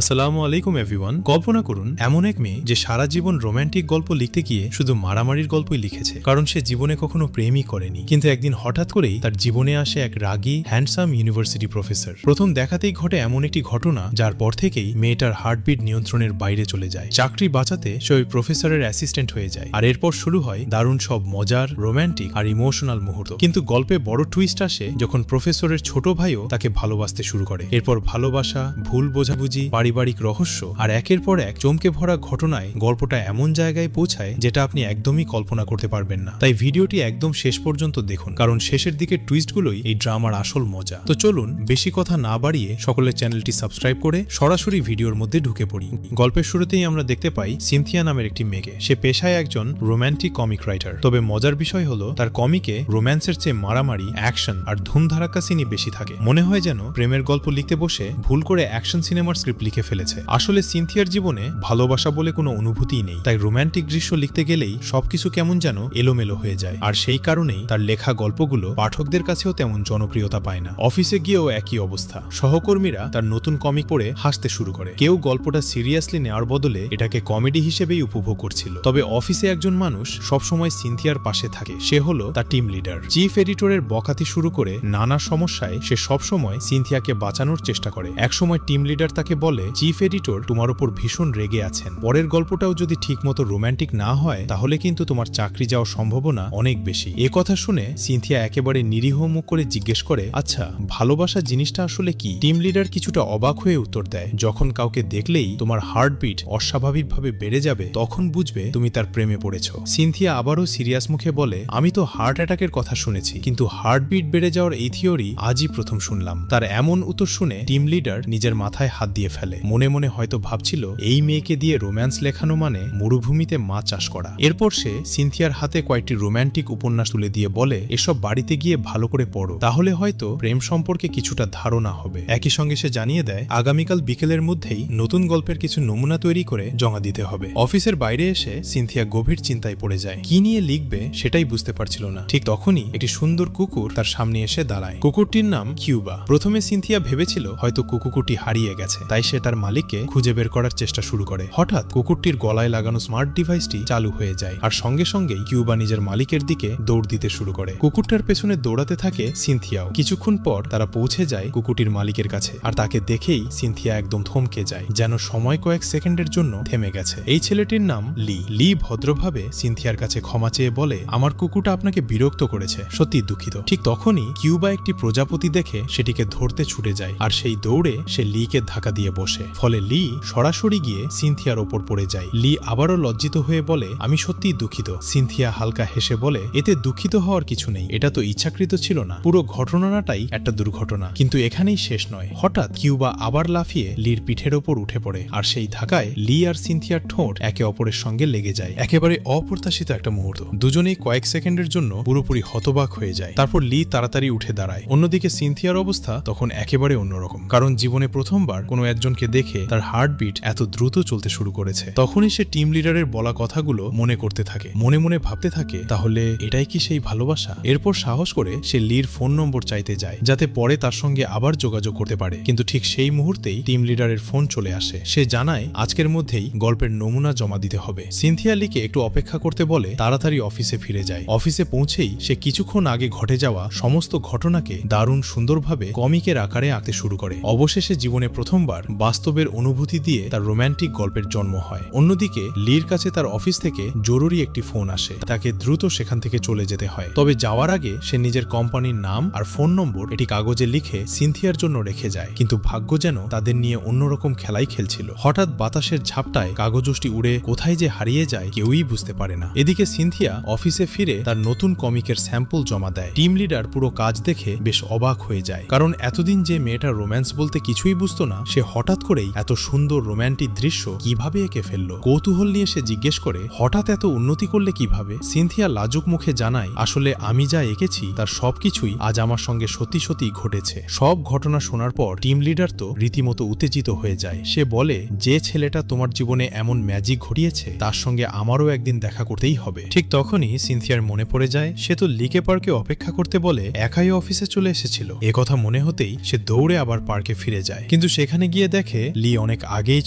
আসসালামু আলাইকুম এভরিওয়ান। কল্পনা করুন এমন এক মেয়ে যে সারা জীবন রোমান্টিক গল্প লিখতে গিয়ে শুধু মারামারির গল্পই লিখেছে, কারণ সে জীবনে কখনো প্রেমই করেনি। কিন্তু একদিন হঠাৎ করেই তার জীবনে আসে এক রাগী হ্যান্ডসাম ইউনিভার্সিটি প্রফেসর। প্রথম দেখাতেই ঘটে এমন একটি ঘটনা যার পর থেকেই মেয়েটার হার্টবিট নিয়ন্ত্রণের বাইরে চলে যায়। চাকরি বাঁচাতে সে ওই প্রফেসরের অ্যাসিস্ট্যান্ট হয়ে যায়, আর এরপর শুরু হয় দারুণ সব মজার, রোমান্টিক আর ইমোশনাল মুহূর্ত। কিন্তু গল্পে বড় টুইস্ট আসে যখন প্রফেসরের ছোট ভাইও তাকে ভালোবাসতে শুরু করে। এরপর ভালোবাসা, ভুল বোঝাবুঝি, পারিবারিক রহস্য আর একের পর এক চমকে ভরা ঘটনায় গল্পটা এমন জায়গায় পৌঁছায় যেটা আপনি একদমই কল্পনা করতে পারবেন না। তাই ভিডিওটি একদম শেষ পর্যন্ত দেখুন, কারণ শেষের দিকের টুইস্টগুলোই এই ড্রামার আসল মজা। তো চলুন বেশি কথা না বাড়িয়ে সকলের চ্যানেলটি সাবস্ক্রাইব করে সরাসরি ভিডিওর মধ্যে ঢুকে পড়ি। গল্পের শুরুতেই আমরা দেখতে পাই সিনথিয়া নামের একটি মেয়েকে। সে পেশায় একজন রোম্যান্টিক কমিক রাইটার। তবে মজার বিষয় হলো তার কমিকে রোম্যান্সের চেয়ে মারামারি, অ্যাকশন আর ধুমধারাক্কা সিনই বেশি থাকে। মনে হয় যেন প্রেমের গল্প লিখতে বসে ভুল করে অ্যাকশন সিনেমার স্ক্রিপ্ট লিখে ফেলেছে। আসলে সিনথিয়ার জীবনে ভালোবাসা বলে কোনো অনুভূতিই নেই, তাই রোম্যান্টিক দৃশ্য লিখতে গেলেই সবকিছু কেমন যেন এলোমেলো হয়ে যায়। আর সেই কারণেই তার লেখা গল্পগুলো পাঠকদের কাছেও তেমন জনপ্রিয়তা পায় না। অফিসে গিয়েও একই অবস্থা। সহকর্মীরা তার নতুন কমিক পড়ে হাসতে শুরু করে। কেউ গল্পটা সিরিয়াসলি নেওয়ার বদলে এটাকে কমেডি হিসেবেই উপভোগ করছিল। তবে অফিসে একজন মানুষ সবসময় সিনথিয়ার পাশে থাকে। সে হলো তার টিম লিডার। চিফ এডিটরের বকাতি শুরু করে নানা সমস্যায় সে সবসময় সিনথিয়াকে বাঁচানোর চেষ্টা করে। একসময় টিম লিডার তাকে বলে, চিফ এডিটর তোমার উপর ভীষণ রেগে আছেন। পরের গল্পটাও যদি ঠিকমতো রোম্যান্টিক না হয় তাহলে কিন্তু তোমার চাকরি যাওয়ার সম্ভাবনা অনেক বেশি। এ কথা শুনে সিনথিয়া একেবারে নিরীহ মুখ করে জিজ্ঞেস করে, আচ্ছা ভালোবাসা জিনিসটা আসলে কি? টিম লিডার কিছুটা অবাক হয়ে উত্তর দেয়, যখন কাউকে দেখলেই তোমার হার্টবিট অস্বাভাবিকভাবে বেড়ে যাবে তখন বুঝবে তুমি তার প্রেমে পড়েছ। সিনথিয়া আবারও সিরিয়াস মুখে বলে, আমি তো হার্ট অ্যাটাকের কথা শুনেছি, কিন্তু হার্টবিট বেড়ে যাওয়ার এই থিওরি আজই প্রথম শুনলাম। তার এমন উত্তর শুনে টিম লিডার নিজের মাথায় হাত দিয়ে ফেলে। মনে মনে হয়তো ভাবছিল এই মেয়েকে দিয়ে রোম্যান্স লেখানো মানে মরুভূমিতে মাছ চাষ করা। এরপর সে সিনথিয়ার হাতে কয়েকটি রোম্যান্টিক উপন্যাস তুলে দিয়ে বলে, এসব বাড়িতে গিয়ে ভালো করে পড়ো, তাহলে হয়তো প্রেম সম্পর্কে কিছুটা ধারণা হবে। একই সঙ্গে সে জানিয়ে দেয় আগামীকাল বিকেলের মধ্যেই নতুন গল্পের কিছু নমুনা তৈরি করে জমা দিতে হবে। অফিসের বাইরে এসে সিনথিয়া গভীর চিন্তায় পড়ে যায়। কি নিয়ে লিখবে সেটাই বুঝতে পারছিল না। ঠিক তখনই একটি সুন্দর কুকুর তার সামনে এসে দাঁড়ায়। কুকুরটির নাম কিউবা। প্রথমে সিনথিয়া ভেবেছিল হয়তো কুকুরটি হারিয়ে গেছে, তাই সে তার মালিককে খুঁজে বের করার চেষ্টা শুরু করে। হঠাৎ কুকুরটির গলায় লাগানো স্মার্ট ডিভাইসটি চালু হয়ে যায়, আর সঙ্গে সঙ্গেই কিউবা নিজের মালিকের দিকে দৌড় দিতে শুরু করে। কুকুরটার পেছনে দৌড়াতে থাকে সিনথিয়াও। কিছুক্ষণ পর তারা পৌঁছে যায় কুকুরটির মালিকের কাছে, আর তাকে দেখেই সিনথিয়া একদম থমকে যায়, যেন সময় কয়েক সেকেন্ডের জন্য থেমে গেছে। এই ছেলেটির নাম লি। লি ভদ্রভাবে সিনথিয়ার কাছে ক্ষমা চেয়ে বলে, আমার কুকুরটা আপনাকে বিরক্ত করেছে, সত্যি দুঃখিত। ঠিক তখনই কিউবা একটি প্রজাপতি দেখে সেটিকে ধরতে ছুটে যায়, আর সেই দৌড়ে সে লিকে ধাক্কা দিয়ে বসে। ফলে লি সরাসরি গিয়ে সিনথিয়ার ওপর পড়ে যায়। লি আবারও লজ্জিত হয়ে বলে, আমি সত্যিই দুঃখিত। সিনথিয়া হালকা হেসে বলে, এতে দুঃখিত হওয়ার কিছু নেই, এটা তো ইচ্ছাকৃত ছিল না। পুরো ঘটনাটাই একটা দুর্ঘটনা। কিন্তু এখানেই শেষ নয়। হঠাৎ কিউবা আবার লাফিয়ে লির পিঠের ওপর উঠে পড়ে, আর সেই ধাক্কায় লি আর সিনথিয়ার ঠোঁট একে অপরের সঙ্গে লেগে যায়। একেবারে অপ্রত্যাশিত একটা মুহূর্ত। দুজনেই কয়েক সেকেন্ডের জন্য পুরোপুরি হতবাক হয়ে যায়। তারপর লি তাড়াতাড়ি উঠে দাঁড়ায়। অন্যদিকে সিনথিয়ার অবস্থা তখন একেবারে অন্যরকম, কারণ জীবনে প্রথমবার কোনো একজনকে দেখে তার হার্টবিট এত দ্রুত চলতে শুরু করেছে। তখনই সে টিম লিডারের বলা কথাগুলো মনে করতে থাকে। মনে মনে ভাবতে থাকে, তাহলে এটাই কি সেই ভালোবাসা? এরপর সাহস করে সে লির ফোন নম্বর চাইতে যায়, যাতে পরে তার সঙ্গে আবার যোগাযোগ করতে পারে। কিন্তু ঠিক সেই মুহূর্তেই টিম লিডারের ফোন চলে আসে। সে জানায় আজকের মধ্যেই গল্পের নমুনা জমা দিতে হবে। সিনথিয়া লিকে একটু অপেক্ষা করতে বলে তাড়াতাড়ি অফিসে ফিরে যায়। অফিসে পৌঁছেই সে কিছুক্ষণ আগে ঘটে যাওয়া সমস্ত ঘটনাকে দারুণ সুন্দরভাবে কমিকের আকারে আঁকতে শুরু করে। অবশেষে জীবনে প্রথমবার বাস্তবের অনুভূতি দিয়ে তার রোম্যান্টিক গল্পের জন্ম হয়। অন্যদিকে লির কাছে তার অফিস থেকে জরুরি একটি ফোন আসে। তাকে দ্রুত সেখান থেকে চলে যেতে হয়। তবে যাওয়ার আগে সে নিজের কোম্পানির নাম আর ফোন নম্বর এটি কাগজে লিখে সিনথিয়ার জন্য রেখে যায়। কিন্তু ভাগ্য যেন তাদের নিয়ে অন্যরকম খেলাই খেলছিল। হঠাৎ বাতাসের ঝাপটায় কাগজটি উড়ে কোথায় যে হারিয়ে যায় কেউই বুঝতে পারে না। এদিকে সিনথিয়া অফিসে ফিরে তার নতুন কমিকের স্যাম্পল জমা দেয়। টিম লিডার পুরো কাজ দেখে বেশ অবাক হয়ে যায়, কারণ এতদিন যে মেয়েটা রোম্যান্স বলতে কিছুই বুঝতো না, সে হঠাৎ করেই এত সুন্দর রোম্যান্টিক দৃশ্য কিভাবে এঁকে ফেললো। কৌতূহল নিয়ে সে জিজ্ঞেস করে, হঠাৎ এত উন্নতি করলে কিভাবে? সিনথিয়া লাজুক মুখে জানায়, আসলে আমি যা এঁকেছি তার সবকিছুই আজ আমার সঙ্গে সত্যি সত্যি ঘটেছে। সব ঘটনা শোনার পর টিম লিডার তো রীতিমতো উত্তেজিত হয়ে যায়। সে বলে, যে ছেলেটা তোমার জীবনে এমন ম্যাজিক ঘটিয়েছে তার সঙ্গে আমারও একদিন দেখা করতেই হবে। ঠিক তখনই সিনথিয়ার মনে পড়ে যায় সে তো লিকে পার্কে অপেক্ষা করতে বলে একাই অফিসে চলে এসেছিল। এ কথা মনে হতেই সে দৌড়ে আবার পার্কে ফিরে যায়, কিন্তু সেখানে গিয়ে দেখে দেখে লি অনেক আগেই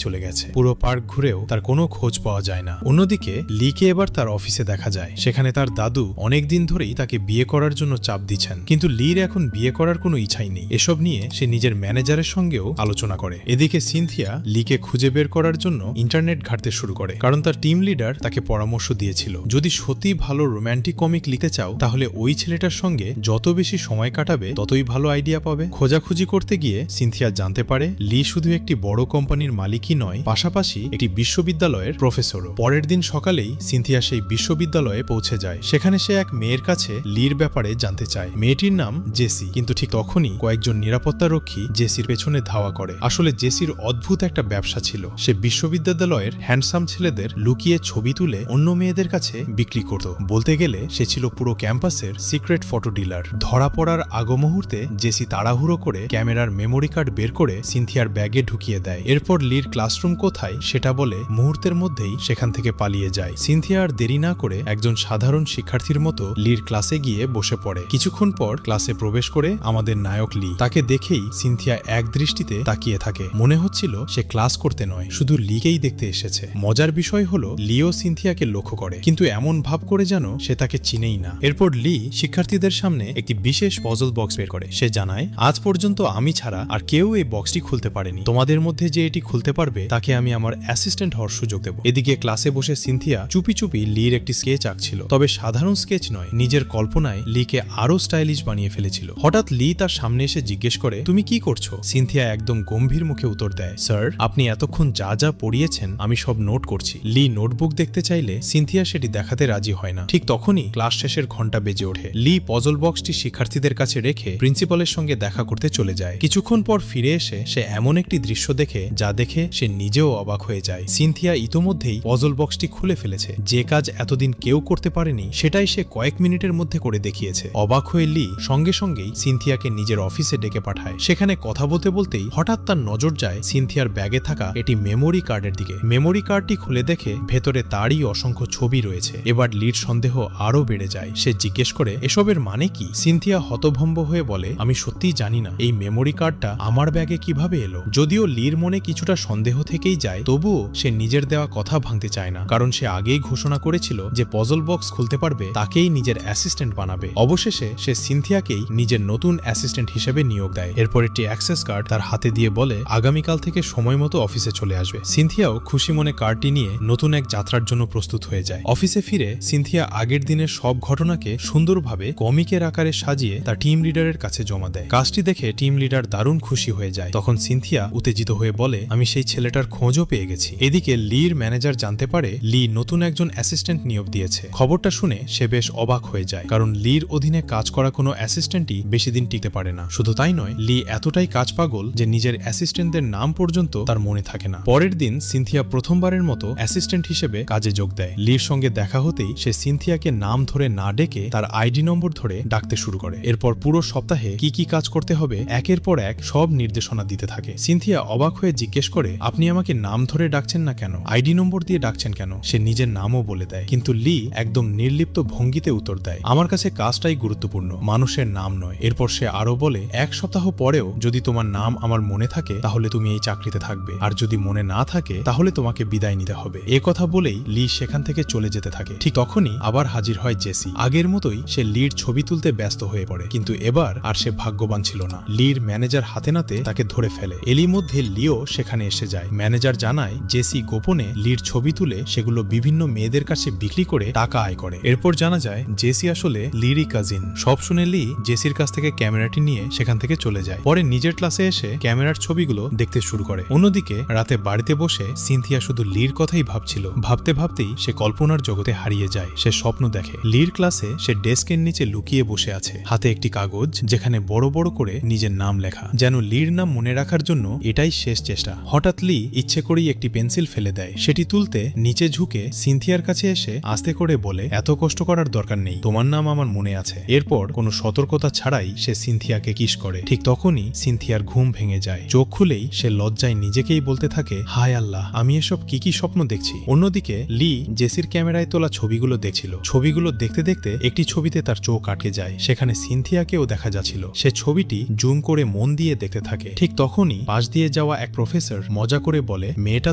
চলে গেছে। পুরো পার্ক ঘুরেও তার কোনো খোঁজ পাওয়া যায় না। অন্যদিকে লিকে এবার তার অফিসে দেখা যায়। সেখানে তার দাদু অনেকদিন ধরেই তাকে বিয়ে করার জন্য চাপ দিচ্ছেন, কিন্তু লির এখন বিয়ে করার কোনো ইচ্ছাই নেই। এসব নিয়ে সে নিজের ম্যানেজারের সঙ্গেও আলোচনা করে। এদিকে সিনথিয়া লিকে খুঁজে বের করার জন্য ইন্টারনেট ঘাঁটতে শুরু করে, কারণ তার টিম লিডার তাকে পরামর্শ দিয়েছিল, যদি সত্যি ভালো রোম্যান্টিক কমিক লিখতে চাও তাহলে ওই ছেলেটার সঙ্গে যত বেশি সময় কাটাবে ততই ভালো আইডিয়া পাবে। খোঁজাখুঁজি করতে গিয়ে সিনথিয়া জানতে পারে লি শুধু একটি বড় কোম্পানির মালিকই নয়, পাশাপাশি একটি বিশ্ববিদ্যালয়ের প্রফেসরও। পরের দিন সকালেই সিনথিয়া সেই বিশ্ববিদ্যালয়ে পৌঁছে যায়। সেখানে সে এক মেয়ের কাছে লির ব্যাপারে জানতে চায়। মেয়েটির নাম জেসি। কিন্তু ঠিক তখনই কয়েকজন নিরাপত্তারক্ষী জেসির পেছনে ধাওয়া করে। আসলে জেসির অদ্ভুত একটা ব্যবসা ছিল। সে বিশ্ববিদ্যালয়ের হ্যান্ডসাম ছেলেদের লুকিয়ে ছবি তুলে অন্য মেয়েদের কাছে বিক্রি করত। বলতে গেলে সে ছিল পুরো ক্যাম্পাসের সিক্রেট ফটো ডিলার। ধরা পড়ার আগ মুহূর্তে জেসি তাড়াহুড়ো করে ক্যামেরার মেমোরি কার্ড বের করে সিনথিয়ার ব্যাগে ঢুকিয়ে দেয়। এরপর লির ক্লাসরুম কোথায় সেটা বলে মুহূর্তের মধ্যেই সেখান থেকে পালিয়ে যায়। সিনথিয়া আর দেরি না করে একজন সাধারণ শিক্ষার্থীর মতো লির ক্লাসে গিয়ে বসে পড়ে। কিছুক্ষণ পর ক্লাসে প্রবেশ করে আমাদের নায়ক লি। তাকে দেখেই সিনথিয়া এক দৃষ্টিতে তাকিয়ে থাকে। মনে হচ্ছিল সে ক্লাস করতে নয়, শুধু লিকেই দেখতে এসেছে। মজার বিষয় হলো লিও সিনথিয়াকে লক্ষ্য করে, কিন্তু এমন ভাব করে যেন সে তাকে চিনেই না। এরপর লি শিক্ষার্থীদের সামনে একটি বিশেষ পজল বক্স বের করে। সে জানায়, আজ পর্যন্ত আমি ছাড়া আর কেউ এই বক্সটি খুলতে পারেনি। তোমাদের মধ্যে যে এটি খুলতে পারবে তাকে আমি আমার অ্যাসিস্ট্যান্ট হওয়ার সুযোগ দেব। এদিকে ক্লাসে বসে সিনথিয়া চুপি চুপি লির একটি স্কেচ আঁকছিল, তবে সাধারণ স্কেচ নয়, নিজের কল্পনায় লিকে আরো স্টাইলিশ বানিয়ে ফেলেছিল। হঠাৎ লি তার সামনে এসে জিজ্ঞেস করে, তুমি কি করছো? সিনথিয়া একদম গম্ভীর মুখে উত্তর দেয়, স্যার, আপনি এতক্ষণ যা যা পড়িয়েছেন আমি সব নোট করছি। লি নোটবুক দেখতে চাইলে সিনথিয়া সেটি দেখাতে রাজি হয় না। ঠিক তখনই ক্লাস শেষের ঘন্টা বেজে ওঠে। লি পজল বক্সটি শিক্ষার্থীদের কাছে রেখে প্রিন্সিপালের সঙ্গে দেখা করতে চলে যায়। কিছুক্ষণ পর ফিরে এসে সে এমন একটি দৃশ্য দেখে যা দেখে সে নিজেও অবাক হয়ে যায়। সিনথিয়া ইতোমধ্যেই পজল বক্সটি খুলে ফেলেছে। যে কাজ এতদিন কেউ করতে পারেনি সেটাই সে কয়েক মিনিটের মধ্যে করে দেখিয়েছে। অবাক হয়ে লি সঙ্গে সঙ্গেই সিনথিয়াকে নিজের অফিসে ডেকে পাঠায়। সেখানে কথা বলতে বলতেই হঠাৎ তার নজর যায় সিনথিয়ার ব্যাগে থাকা এটি মেমোরি কার্ডের দিকে। মেমোরি কার্ডটি খুলে দেখে ভেতরে তারই অসংখ্য ছবি রয়েছে। এবার লির সন্দেহ আরো বেড়ে যায়। সে জিজ্ঞেস করে, এসবের মানে কি? সিনথিয়া হতভম্ব হয়ে বলে, আমি সত্যিই জানি না এই মেমোরি কার্ডটা আমার ব্যাগে কিভাবে এলো। যদিও লির মনে কিছুটা সন্দেহ থেকেই যায়, তবুও সে নিজের দেওয়া কথা ভাঙতে চায় না, কারণ সে আগেই ঘোষণা করেছিল যে পজল বক্স খুলতে পারবে তাকেই নিজের অ্যাসিস্ট্যান্ট বানাবে। অবশেষে সে সিনথিয়াকেই নিজের নতুন অ্যাসিস্ট্যান্ট হিসেবে নিয়োগ দেয়। এরপর একটি অ্যাক্সেস কার্ড তার হাতে দিয়ে বলে, আগামীকাল থেকে সময় মতো অফিসে চলে আসবে। সিনথিয়াও খুশি মনে কার্ডটি নিয়ে নতুন এক যাত্রার জন্য প্রস্তুত হয়ে যায়। অফিসে ফিরে সিনথিয়া আগের দিনের সব ঘটনাকে সুন্দরভাবে কমিকের আকারে সাজিয়ে তার টিম লিডারের কাছে জমা দেয়। কাজটি দেখে টিম লিডার দারুণ খুশি হয়ে যায়। তখন সিনথিয়া উত্তেজিত হয়ে বলে, আমি সেই ছেলেটার খোঁজও পেয়ে গেছি। এদিকে লির ম্যানেজার জানতে পারে লি নতুন একজন অ্যাসিস্ট্যান্ট নিয়োগ দিয়েছে। খবরটা শুনে সে বেশ অবাক হয়ে যায়, কারণ লির অধীনে কাজ করা কোনো অ্যাসিস্ট্যান্টই বেশি দিন টিকতে পারে না। শুধু তাই নয়, লি এতটাই কাজ পাগল যে নিজের অ্যাসিস্ট্যান্টদের নাম পর্যন্ত তার মনে থাকে না। পরের দিন সিনথিয়া প্রথমবারের মতো অ্যাসিস্ট্যান্ট হিসেবে কাজে যোগ দেয়। লির সঙ্গে দেখা হতেই সে সিনথিয়াকে নাম ধরে না ডেকে তার আইডি নম্বর ধরে ডাকতে শুরু করে। এরপর পুরো সপ্তাহে কি কি কাজ করতে হবে একের পর এক সব নির্দেশনা দিতে থাকে। সিনথিয়া অবাক হয়ে জিজ্ঞেস করে, আপনি আমাকে নাম ধরে ডাকছেন না কেন? আইডি নম্বর দিয়ে ডাকছেন কেন? সে নিজের নামও বলে দেয়, কিন্তু লি একদম নির্লিপ্ত ভঙ্গিতে উত্তর দেয়, আমার কাছে কাজটাই গুরুত্বপূর্ণ, মানুষের নাম নয়। এরপর সে আরো বলে, এক সপ্তাহ পরেও যদি তোমার নাম আমার মনে থাকে তাহলে তুমি এই চাকরিতে থাকবে, আর যদি মনে না থাকে তাহলে তোমাকে বিদায় নিতে হবে। এ কথা বলেই লি সেখান থেকে চলে যেতে থাকে। ঠিক তখনই আবার হাজির হয় জেসি। আগের মতোই সে লির ছবি তুলতে ব্যস্ত হয়ে পড়ে, কিন্তু এবার আর সে ভাগ্যবান ছিল না। লির ম্যানেজার হাতে নাতে তাকে ধরে ফেলে। এরই মধ্যে লিও সেখানে এসে যায়। ম্যানেজার জানায় জেসি গোপনে লির ছবি তুলে সেগুলো বিভিন্ন মেয়েদের কাছে বিক্রি করে টাকা আয় করে। এরপর জানা যায় জেসি আসলে লিরই কাজিন। সব শুনে লি জেসির কাছ থেকে ক্যামেরাটি নিয়ে সেখান থেকে চলে যায়। পরে নিজের ক্লাসে এসে ক্যামেরার ছবিগুলো দেখতে শুরু করে। অন্যদিকে রাতে বাড়িতে বসে সিনথিয়া শুধু লির কথাই ভাবছিল। ভাবতে ভাবতেই সে কল্পনার জগতে হারিয়ে যায়। সে স্বপ্ন দেখে লির ক্লাসে সে ডেস্কের নিচে লুকিয়ে বসে আছে, হাতে একটি কাগজ যেখানে বড় বড় করে নিজের নাম লেখা, যেন লির নাম মনে রাখার জন্য এটাই শেষ চেষ্টা। হঠাৎ লি ইচ্ছে করেই একটি পেন্সিল ফেলে দেয়। সেটি তুলতে নিচে ঝুঁকে সিনথিয়ার কাছে এসে আস্তে করে বলে, এত কষ্ট করার দরকার নেই, তোমার নাম আমার মনে আছে। এরপর কোনো সতর্কতা ছাড়াই সে সিনথিয়াকে কিস করে। ঠিক তখনই সিনথিয়ার ঘুম ভেঙে যায়। চোখ খুলেই সে লজ্জায় নিজেকেই বলতে থাকে, হায় আল্লাহ, আমি এসব কি কি স্বপ্ন দেখছি। অন্যদিকে লি জেসির ক্যামেরায় তোলা ছবিগুলো দেখছিল। ছবিগুলো দেখতে দেখতে একটি ছবিতে তার চোখ আটকে যায়। সেখানে সিনথিয়াকেও দেখা যাচ্ছিল। সে ছবিটি জুম করে মন দিয়ে দেখতে থাকে। ঠিক তখনই পাশ দিয়ে দিয়ে যাওয়া এক প্রফেসর মজা করে বলে, মেয়েটা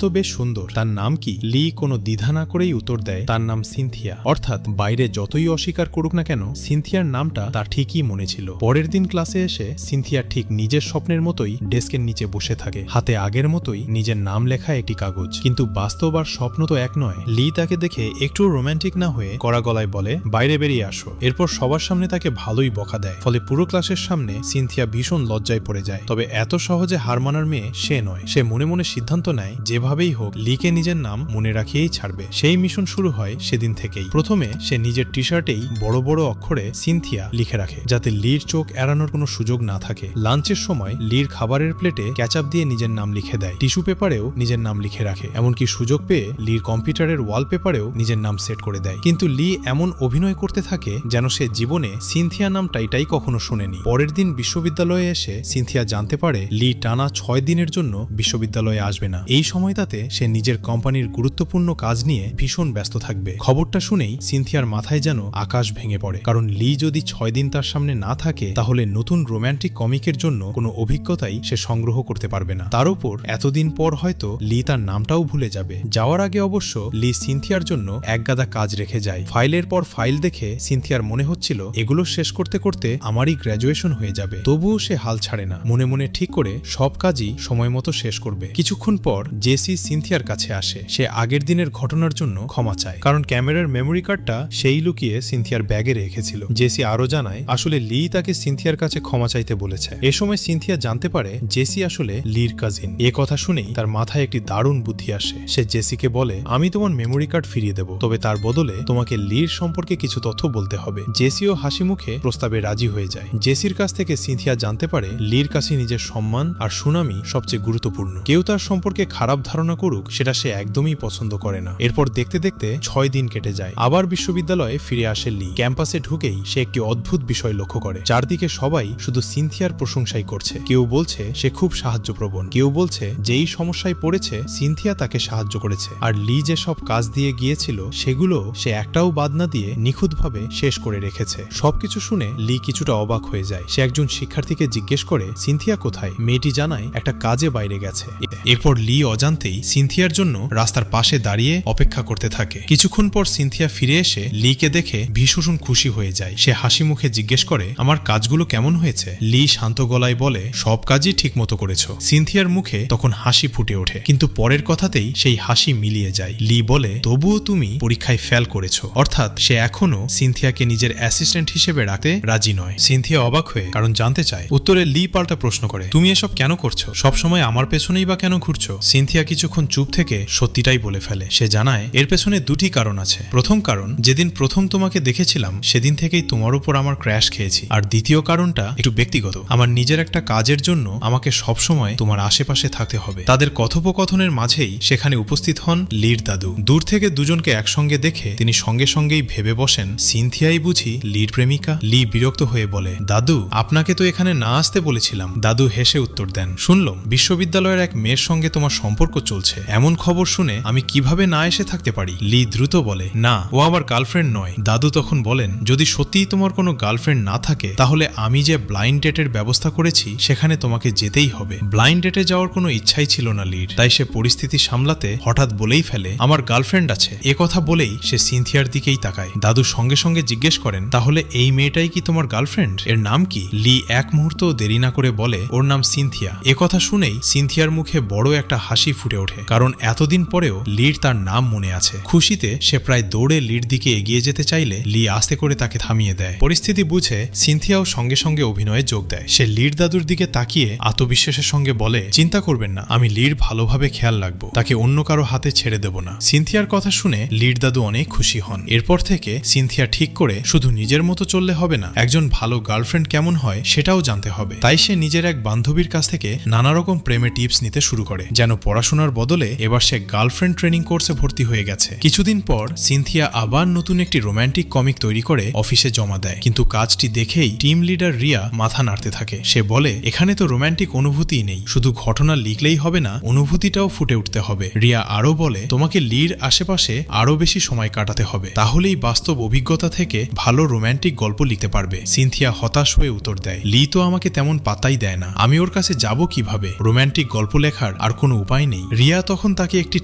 তো বেশ সুন্দর, তার নাম কি? লি কোনো দ্বিধা না করেই উত্তর দেয়, তার নাম সিনথিয়া। অর্থাৎ বাইরে যতই অস্বীকার করুক না কেন, সিনথিয়ার নামটা তার ঠিকই মনে ছিল। পরের দিন ক্লাসে এসে সিনথিয়া ঠিক নিজের স্বপ্নের মতোই ডেস্কের নিচে বসে থাকে, হাতে আগের মতোই নিজের নাম লেখা একটি কাগজ। কিন্তু বাস্তব আর স্বপ্ন তো এক নয়। লি তাকে দেখে একটু রোমান্টিক না হয়ে কড়া গলায় বলে, বাইরে বেরিয়ে আসো। এরপর সবার সামনে তাকে ভালোই বকা দেয়। ফলে পুরো ক্লাসের সামনে সিনথিয়া ভীষণ লজ্জায় পড়ে যায়। তবে এত সহজে হার মানার মেয়ে সে নয়। সে মনে মনে সিদ্ধান্ত নেয় যেভাবেই হোক লিকে নিজের নাম মনে রাখিয়েই ছাড়বে। সেই মিশন শুরু হয় সেদিন থেকেই। প্রথমে সে নিজের টি শার্টেই বড় বড় অক্ষরে সিনথিয়া লিখে রাখে, যাতে লির চোখ এড়ানোর কোনো সুযোগ না থাকে। লাঞ্চের সময় লির খাবারের প্লেটে ক্যাচআপ দিয়ে নিজের নাম লিখে দেয়। টিস্যু পেপারেও নিজের নাম লিখে রাখে। এমনকি সুযোগ পেয়ে লির কম্পিউটারের ওয়ালপেপারেও নিজের নাম সেট করে দেয়। কিন্তু লি এমন অভিনয় করতে থাকে যেন সে জীবনে সিনথিয়া নামটাই কখনো শুনেনি। পরের দিন বিশ্ববিদ্যালয়ে এসে সিনথিয়া জানতে পারে লি টানা 6 দিনের জন্য বিশ্ববিদ্যালয়ে আসবে না। এই সময়টাতে সে নিজের কোম্পানির গুরুত্বপূর্ণ কাজ নিয়ে ভীষণ ব্যস্ত থাকবে। খবরটা শুনেই সিনথিয়ার মাথায় যেন আকাশ ভেঙে পড়ে। কারণ লি যদি 6 দিন তার সামনে না থাকে, তাহলে নতুন রোম্যান্টিক কমিকের জন্য কোনো অভিজ্ঞতাই সে সংগ্রহ করতে পারবে না। তার উপর এতদিন পর হয়তো লি তার নামটাও ভুলে যাবে। যাওয়ার আগে অবশ্য লি সিনথিয়ার জন্য একগাদা কাজ রেখে যায়। ফাইলের পর ফাইল দেখে সিনথিয়ার মনে হচ্ছিল এগুলো শেষ করতে করতে আমারই গ্র্যাজুয়েশন হয়ে যাবে। তবুও সে হাল ছাড়ে না। মনে মনে ঠিক করে সব কাজই সময় মতো শেষ করবে। কিছুক্ষণ পর জেসি সিনথিয়ার কাছে আসে। সে আগের দিনের ঘটনার জন্য ক্ষমা চায়, কারণ ক্যামেরার মেমোরি কার্ডটা সেই লুকিয়ে সিনথিয়ার ব্যাগে রেখেছিল। জেসি আরো জানায় আসলে লি তাকে সিনথিয়ার কাছে ক্ষমা চাইতে বলেছে। এ সময় সিনথিয়া জানতে পারে জেসি আসলে লির কাজিন। এ কথা শুনেই তার মাথায় একটি দারুণ বুদ্ধি আসে। সে জেসিকে বলে, আমি তোমার মেমোরি কার্ড ফিরিয়ে দেব, তবে তার বদলে তোমাকে লির সম্পর্কে কিছু তথ্য বলতে হবে। জেসিও হাসি মুখে প্রস্তাবে রাজি হয়ে যায়। জেসির কাছ থেকে সিনথিয়া জানতে পারে লির কাছে নিজের সম্মান আর সুনামি সবচেয়ে গুরুত্বপূর্ণ। কেউ তার সম্পর্কে খারাপ ধারণা করুক সেটা সে একদমই পছন্দ করে না। এরপর দেখতে দেখতে 6 দিন কেটে যায়। আবার বিশ্ববিদ্যালয়ে ফিরে আসে লি। ক্যাম্পাসে ঢুকেই সে একটি অদ্ভুত বিষয় লক্ষ্য করে। চারদিকে সবাই শুধু সিনথিয়ার প্রশংসাই করছে। কেউ বলছে সে খুব সাহায্যপ্রবণ, কেউ বলছে যেই সমস্যায় পড়েছে সিনথিয়া তাকে সাহায্য করেছে। আর লি যে সব কাজ দিয়ে গিয়েছিল সেগুলো সে একটাও বাদ না দিয়ে নিখুঁতভাবে শেষ করে রেখেছে। সবকিছু শুনে লি কিছুটা অবাক হয়ে যায়। সে একজন শিক্ষার্থীকে জিজ্ঞেস করে সিনথিয়া কোথায়। মেয়েটি জানায় একটা কাজে বাইরে গেছে। এরপর লি অজান্তেই সিনথিয়ার জন্য রাস্তার পাশে দাঁড়িয়ে অপেক্ষা করতে থাকে। কিছুক্ষণ পর সিনথিয়া ফিরে এসে লিকে দেখে ভীষণ খুশি হয়ে যায়। সে হাসি মুখে জিজ্ঞেস করে আমার কাজগুলো কেমন হয়েছে। লি শান্ত গলায় বলে সব কাজই ঠিক মতো করেছো। সিনথিয়ার মুখে তখন হাসি ফুটে ওঠে, কিন্তু পরের কথাতেই সেই হাসি মিলিয়ে যায়। লি বলে তবুও তুমি পরীক্ষায় ফেল করেছো। অর্থাৎ সে এখনো সিনথিয়াকে নিজের অ্যাসিস্ট্যান্ট হিসেবে রাখতে রাজি নয়। সিনথিয়া অবাক হয়ে কারণ জানতে চায়। উত্তরে লি পাল্টা প্রশ্ন করে, তুমি এসব কেন করছো? সবসময় আমার পেছনেই বা কেন ঘুরছো? সিনথিয়া কিছুক্ষণ চুপ থেকে সত্যিটাই বলে ফেলে। সে জানায় এর পেছনে দুটি কারণ আছে। প্রথম কারণ, যেদিন প্রথম তোমাকে দেখেছিলাম সেদিন থেকেই তোমার উপর আমার ক্র্যাশ খেয়েছি। আর দ্বিতীয় কারণটা একটু ব্যক্তিগত। আমার নিজের একটা কাজের জন্য আমাকে সবসময় তোমার আশেপাশে থাকতে হবে। তাদের কথোপকথনের মাঝেই সেখানে উপস্থিত হন লির দাদু। দূর থেকে দুজনকে একসঙ্গে দেখে তিনি সঙ্গে সঙ্গেই ভেবে বসেন সিনথিয়াই বুঝি লির প্রেমিকা। লি বিরক্ত হয়ে বলে, দাদু আপনাকে তো এখানে না আসতে বলেছিলাম। দাদু হেসে উত্তর দেন, শুনলাম বিশ্ববিদ্যালয়ের এক মেয়ের সঙ্গে তোমার সম্পর্ক চলছে। এমন খবর শুনে আমি কিভাবে না এসে থাকতে পারি? লি দ্রুত বলে, না ও আমার গার্লফ্রেন্ড নয়। দাদু তখন বলেন, যদি সত্যিই তোমার কোনো গার্লফ্রেন্ড না থাকে তাহলে আমি যে ব্লাইন্ড ডেটের ব্যবস্থা করেছি সেখানে তোমাকে যেতেই হবে। ব্লাইন্ড ডেটে যাওয়ার কোনো ইচ্ছাই ছিল না লির, তাই সে পরিস্থিতি সামলাতে হঠাৎ বলেই ফেলে আমার গার্লফ্রেন্ড আছে। এ কথা বলেই সে সিনথিয়ার দিকেই তাকায়। দাদু সঙ্গে সঙ্গে জিজ্ঞেস করেন, তাহলে এই মেয়েটাই কি তোমার গার্লফ্রেন্ড? এর নাম কি? লি এক মুহূর্ত দেরি না করে বলে, ওর নাম সিনথিয়া। এ কথা শুনেই সিনথিয়ার মুখে বড় একটা হাসি ফুটে ওঠে, কারণ এতদিন পরেও লির তার নাম মনে আছে। খুশিতে সে প্রায় দৌড়ে লির দিকে এগিয়ে যেতে চাইলে লি আস্তে করে তাকে থামিয়ে দেয়। পরিস্থিতি বুঝে সিনথিয়াও সঙ্গে সঙ্গে অভিনয়ে যোগ দেয়। সে লির দাদুর দিকে তাকিয়ে আত্মবিশ্বাসের সঙ্গে বলে, চিন্তা করবেন না, আমি লির ভালোভাবে খেয়াল রাখবো, তাকে অন্য কারো হাতে ছেড়ে দেব না। সিনথিয়ার কথা শুনে লির দাদু অনেক খুশি হন। এরপর থেকে সিনথিয়া ঠিক করে শুধু নিজের মতো চললে হবে না, একজন ভালো গার্লফ্রেন্ড কেমন হয় সেটাও জানতে হবে। তাই সে নিজের এক বান্ধবীর কাছ থেকে নানা রকম প্রেমে টিপস নিতে শুরু করে। যেন পড়াশোনার বদলে এবার সে গার্লফ্রেন্ড ট্রেনিং কোর্সে ভর্তি হয়ে গেছে। কিছুদিন পর সিনথিয়া আবার নতুন একটি রোম্যান্টিক কমিক তৈরি করে অফিসে জমা দেয়। কিন্তু কাজটি দেখেই টিম লিডার রিয়া মাথা নাড়তে থাকে। সে বলে, এখানে তো রোম্যান্টিক অনুভূতিই নেই, শুধু ঘটনা লিখলেই হবে না, অনুভূতিটাও ফুটে উঠতে হবে। রিয়া আরো বলে, তোমাকে লির আশেপাশে আরো বেশি সময় কাটাতে হবে, তাহলেই বাস্তব অভিজ্ঞতা থেকে ভালো রোম্যান্টিক গল্প লিখতে পারবে। সিনথিয়া হতাশ হয়ে উত্তর দেয়, লি তো আমাকে তেমন পাত্তাই দেয় না, আমি ওর কাছে যাব কিভাবে? ভাবে রোম্যান্টিক গল্প লেখার আর কোনো উপায় নেই। রিয়া তখন তাকে একটি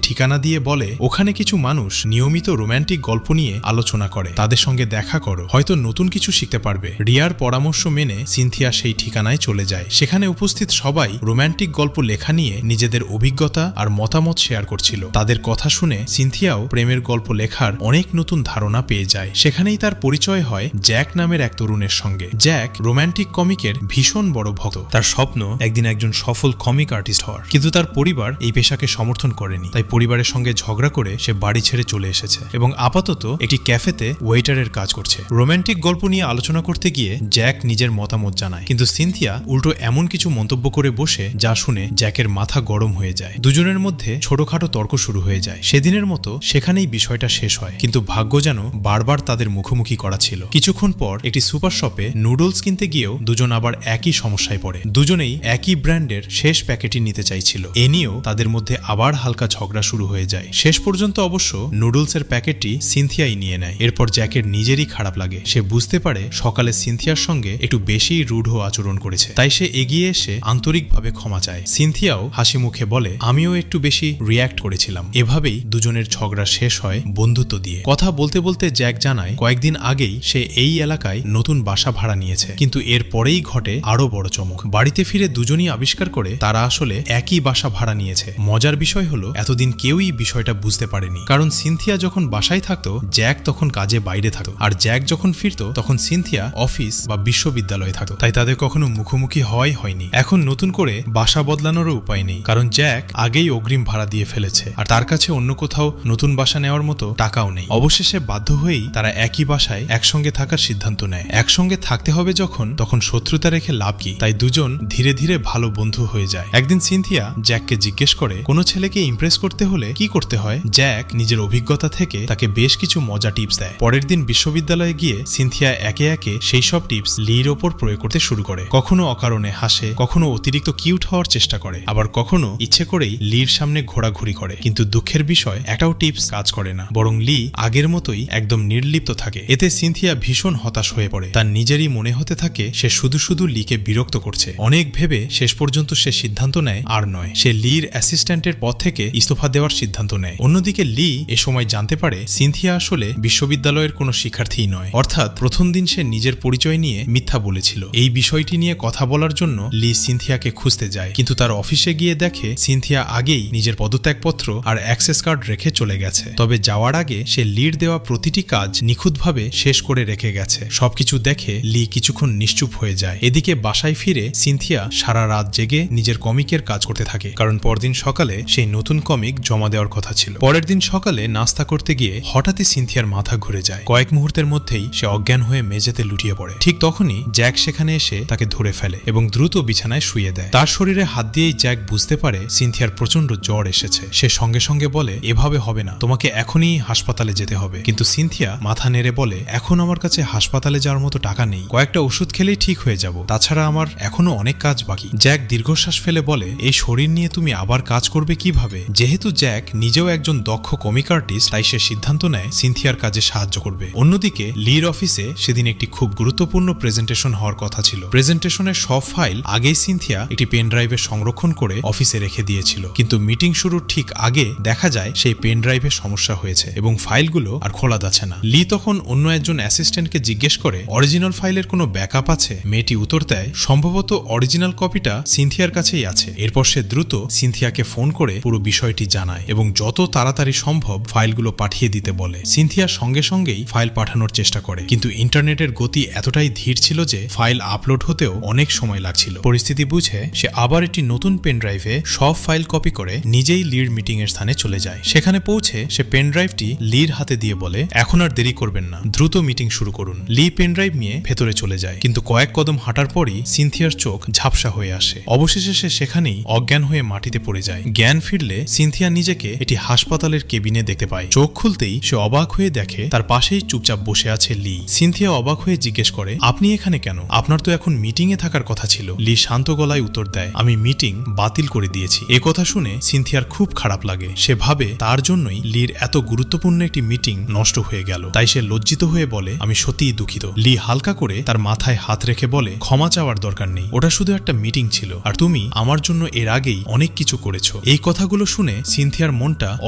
ঠিকানা দিয়ে বলে ওখানে কিছু মানুষ নিয়মিত রোম্যান্টিক গল্প নিয়ে আলোচনা করে, তাদের সঙ্গে দেখা করো, হয়তো নতুন কিছু শিখতে পারবে। রিয়ার পরামর্শ মেনে সিনথিয়া সেই ঠিকানায় চলে যায়। সেখানে উপস্থিত সবাই রোম্যান্টিক গল্প লেখা নিয়ে নিজেদের অভিজ্ঞতা আর মতামত শেয়ার করছিল। তাদের কথা শুনে সিনথিয়াও প্রেমের গল্প লেখার অনেক নতুন ধারণা পেয়ে যায়। সেখানেই তার পরিচয় হয় জ্যাক নামের এক তরুণের সঙ্গে। জ্যাক রোম্যান্টিক কমিকের ভীষণ বড় ভক্ত। তার স্বপ্ন একদিন একজন সফল কমিক আর্টিস্ট হওয়ার, কিন্তু তার পরিবার এই পেশাকে সমর্থন করেনি। তাই পরিবারের সঙ্গে ঝগড়া করে সে বাড়ি ছেড়ে চলে এসেছে এবং আপাতত একটি ক্যাফেতে ওয়েটারের কাজ করছে। রোম্যান্টিক গল্প নিয়ে আলোচনা করতে গিয়ে জ্যাক নিজের মতামত জানায়, কিন্তু সিনথিয়া উল্টো এমন কিছু মন্তব্য করে বসে যা শুনে জ্যাকের মাথা গরম হয়ে যায়। দুজনের মধ্যে ছোটখাটো তর্ক শুরু হয়ে যায়। সেদিনের মতো সেখানেই বিষয়টা শেষ হয়, কিন্তু ভাগ্য যেন বারবার তাদের মুখোমুখি করা ছিল। কিছুক্ষণ পর একটি সুপার শপে নুডলস কিনতে গিয়েও দুজন আবার একই সমস্যায় পড়ে। দুজনেই একই ব্র্যান্ডের শেষ প্যাকেটই নিতে চাইছিল। এ নিয়েও তাদের মধ্যে আবার হালকা ঝগড়া শুরু হয়ে যায়। শেষ পর্যন্ত অবশ্য নুডলসের প্যাকেটটি সিনথিয়াই নিয়ে নেয়। এরপর জ্যাকের নিজেরই খারাপ লাগে। সে বুঝতে পারে সকালে সিনথিয়ার সঙ্গে একটু বেশি রূঢ় আচরণ করেছে, তাই সে এগিয়ে এসে আন্তরিকভাবে ক্ষমা চায়। সিনথিয়াও হাসি মুখে বলে আমিও একটু বেশি রিয়্যাক্ট করেছিলাম। এভাবেই দুজনের ঝগড়া শেষ হয় বন্ধুত্ব দিয়ে। কথা বলতে বলতে জ্যাক জানায় কয়েকদিন আগেই সে এই এলাকায় নতুন বাসা ভাড়া নিয়েছে, কিন্তু এর পরেই ঘটে আরো বড় চমক। বাড়িতে ফিরে দুজনই আবিষ্কার করে তারা আসলে একই বাসা ভাড়া নিয়েছে। মজার বিষয় হলো এতদিন কেউই বিষয়টা বুঝতে পারেনি, কারণ সিনথিয়া যখন বাসায় থাকতো জ্যাক তখন কাজে বাইরে থাকতো, আর জ্যাক যখন ফিরতো তখন সিনথিয়া অফিস বা বিশ্ববিদ্যালয়ে থাকতো। তাই তাদের কখনো মুখোমুখি হয়নি। এখন নতুন করে বাসা বদলানোরও উপায় নেই, কারণ জ্যাক আগেই অগ্রিম ভাড়া দিয়ে ফেলেছে, আর তার কাছে অন্য কোথাও নতুন বাসা নেওয়ার মতো টাকাও নেই। অবশেষে বাধ্য হয়েই তারা একই বাসায় একসঙ্গে থাকার সিদ্ধান্ত নেয়। একসঙ্গে থাকতে হবে যখন, তখন শত্রুতা রেখে লাভ কি? তাই দুজন ধীরে ধীরে ভালো বন্ধু হয়ে যায়। একদিন সিনথিয়া জ্যাককে জিজ্ঞেস করে কোনো ছেলেকে ইমপ্রেস করতে হলে কি করতে হয়। জ্যাক নিজের অভিজ্ঞতা থেকে তাকে বেশ কিছু মজা টিপস দেয়। পরের দিন বিশ্ববিদ্যালয়ে গিয়ে সিনথিয়া একে একে সেই সব টিপস লির ওপর প্রয়োগ করতে শুরু করে। কখনো অকারণে হাসে, কখনো অতিরিক্ত কিউট হওয়ার চেষ্টা করে, আবার কখনো ইচ্ছে করেই লির সামনে ঘোরাঘুরি করে। কিন্তু দুঃখের বিষয় একটাও টিপস কাজ করে না, বরং লি আগের মতোই একদম নির্লিপ্ত থাকে। এতে সিনথিয়া ভীষণ হতাশ হয়ে পড়ে। তার নিজেরই মনে হতে থাকে সে শুধু শুধু লিকে বিরক্ত করছে। অনেক ভেবে শেষ পর্যন্ত সে সিদ্ধান্ত নেয় আর নয়, সে লির অ্যাসিস্ট্যান্টের পদ থেকে ইস্তফা দেওয়ার সিদ্ধান্ত নেয়। অন্যদিকে লি এ সময় জানতে পারে সিনথিয়া আসলে বিশ্ববিদ্যালয়ের কোনো শিক্ষার্থীই নয়, অর্থাৎ প্রথম দিন সে নিজের পরিচয় নিয়ে মিথ্যা বলেছিল। এই বিষয়টি নিয়ে কথা বলার জন্য লি সিনথিয়াকে খুঁজতে যায়, কিন্তু তার অফিসে গিয়ে দেখে সিনথিয়া আগেই নিজের পদত্যাগপত্র আর অ্যাক্সেস কার্ড রেখে চলে গেছে। তবে যাওয়ার আগে সে লির দেওয়া প্রতিটি কাজ নিখুঁতভাবে শেষ করে রেখে গেছে। সবকিছু দেখে লি কিছুক্ষণ নিশ্চুপ হয়ে যায়। এদিকে বাসায় ফিরে সিনথিয়া সারা রাত জেগে নিজের কমিকের কাজ করতে থাকে, কারণ পরদিন সকালে সেই নতুন কমিক জমা দেওয়ার কথা ছিল। পরের দিন সকালে নাস্তা করতে গিয়ে হঠাৎই সিনথিয়ার মাথা ঘুরে যায়। কয়েক মুহূর্তের মধ্যেই সে অজ্ঞান হয়ে মেঝেতে লুটিয়ে পড়ে। ঠিক তখনই জ্যাক সেখানে এসে তাকে ধরে ফেলে এবং দ্রুত বিছানায় শুইয়ে দেয়। তার শরীরে হাত দিয়েই জ্যাক বুঝতে পারে সিনথিয়ার প্রচন্ড জ্বর এসেছে। সে সঙ্গে সঙ্গে বলে এভাবে হবে না, তোমাকে এখনই হাসপাতালে যেতে হবে। কিন্তু সিনথিয়া মাথা নেড়ে বলে এখন আমার কাছে হাসপাতালে যাওয়ার মতো টাকা নেই, কয়েকটা ওষুধ খেলেই ঠিক হয়ে যাব, তাছাড়া আমার এখনো অনেক কাজ বাকি। জ্যাক দীর্ঘশ্বাস ফেলে বলে এই শরীর নিয়ে তুমি আবার কাজ করবে কিভাবে? যেহেতু জ্যাক নিজেও একজন দক্ষ কমিক আর্টিস্ট, তাই সে সিদ্ধান্ত নেয় সিনথিয়ার কাজে সাহায্য করবে। অন্যদিকে লির অফিসে সেদিন একটি খুব গুরুত্বপূর্ণ প্রেজেন্টেশন হওয়ার কথা ছিল। প্রেজেন্টেশনের সব ফাইল আগেই সিনথিয়া একটি পেন ড্রাইভে সংরক্ষণ করে অফিসে রেখে দিয়েছিল, কিন্তু মিটিং শুরুর ঠিক আগে দেখা যায় সেই পেন ড্রাইভে সমস্যা হয়েছে এবং ফাইলগুলো আর খোলা যাচ্ছে না। লি তখন অন্য একজন অ্যাসিস্ট্যান্টকে জিজ্ঞেস করে অরিজিনাল ফাইলের কোনো ব্যাকআপ আছে? মেয়েটি উত্তর দেয় সম্ভবত অরিজিনাল কপিটা সিনথিয়ার কাছেই আছে। এরপর সে দ্রুত সিনথিয়াকে ফোন করে পুরো বিষয়টি জানায় এবং যত তাড়াতাড়ি সম্ভব ফাইলগুলো পাঠিয়ে দিতে বলে। সিনথিয়া সঙ্গে সঙ্গেই ফাইল পাঠানোর চেষ্টা করে, কিন্তু ইন্টারনেটের গতি এতটাই ধীর ছিল যে ফাইল আপলোড হতেও অনেক সময় লাগছিল। পরিস্থিতি বুঝে সে আবার একটি নতুন পেন ড্রাইভে সব ফাইল কপি করে নিজেই লির মিটিং এর স্থানে চলে যায়। সেখানে পৌঁছে সে পেন ড্রাইভটি লির হাতে দিয়ে বলে এখন আর দেরি করবেন না, দ্রুত মিটিং শুরু করুন। লি পেন ড্রাইভ নিয়ে ভেতরে চলে যায়, কিন্তু কয়েক কদম হাঁটার পরই সিনথিয়ার চোখ ঝাপসা হয়ে আসে। অবশেষে সে সেখানেই অজ্ঞান হয়ে মাটিতে পড়ে যায়। জ্ঞান ফিরলে সিনথিয়া নিজেকে এটি হাসপাতালের কেবিনে দেখতে পায়। চোখ খুলতেই সে অবাক হয়ে দেখে তার পাশেই চুপচাপ বসে আছে লি। সিনথিয়া অবাক হয়ে জিজ্ঞেস করে আপনি এখানে কেন? আপনার তো এখন মিটিং এ থাকার কথা ছিল। লি শান্ত গলায় উত্তর দেয় আমি মিটিং বাতিল করে দিয়েছি। এ কথা শুনে সিনথিয়ার খুব খারাপ লাগে। সে ভাবে তার জন্যই লির এত গুরুত্বপূর্ণ একটি মিটিং নষ্ট হয়ে গেল। তাই সে লজ্জিত হয়ে বলে আমি সত্যিই দুঃখিত। লি হালকা করে তার মাথায় হাত রেখে বলে ক্ষমা চাওয়ার দরকার নেই, ওটা শুধু একটা মিটিং ছিল আর তুমি আমার জন্য এর আগেই অনেক কিছু করেছো। এই কথাগুলো শুনে সিনথিয়ার মনটা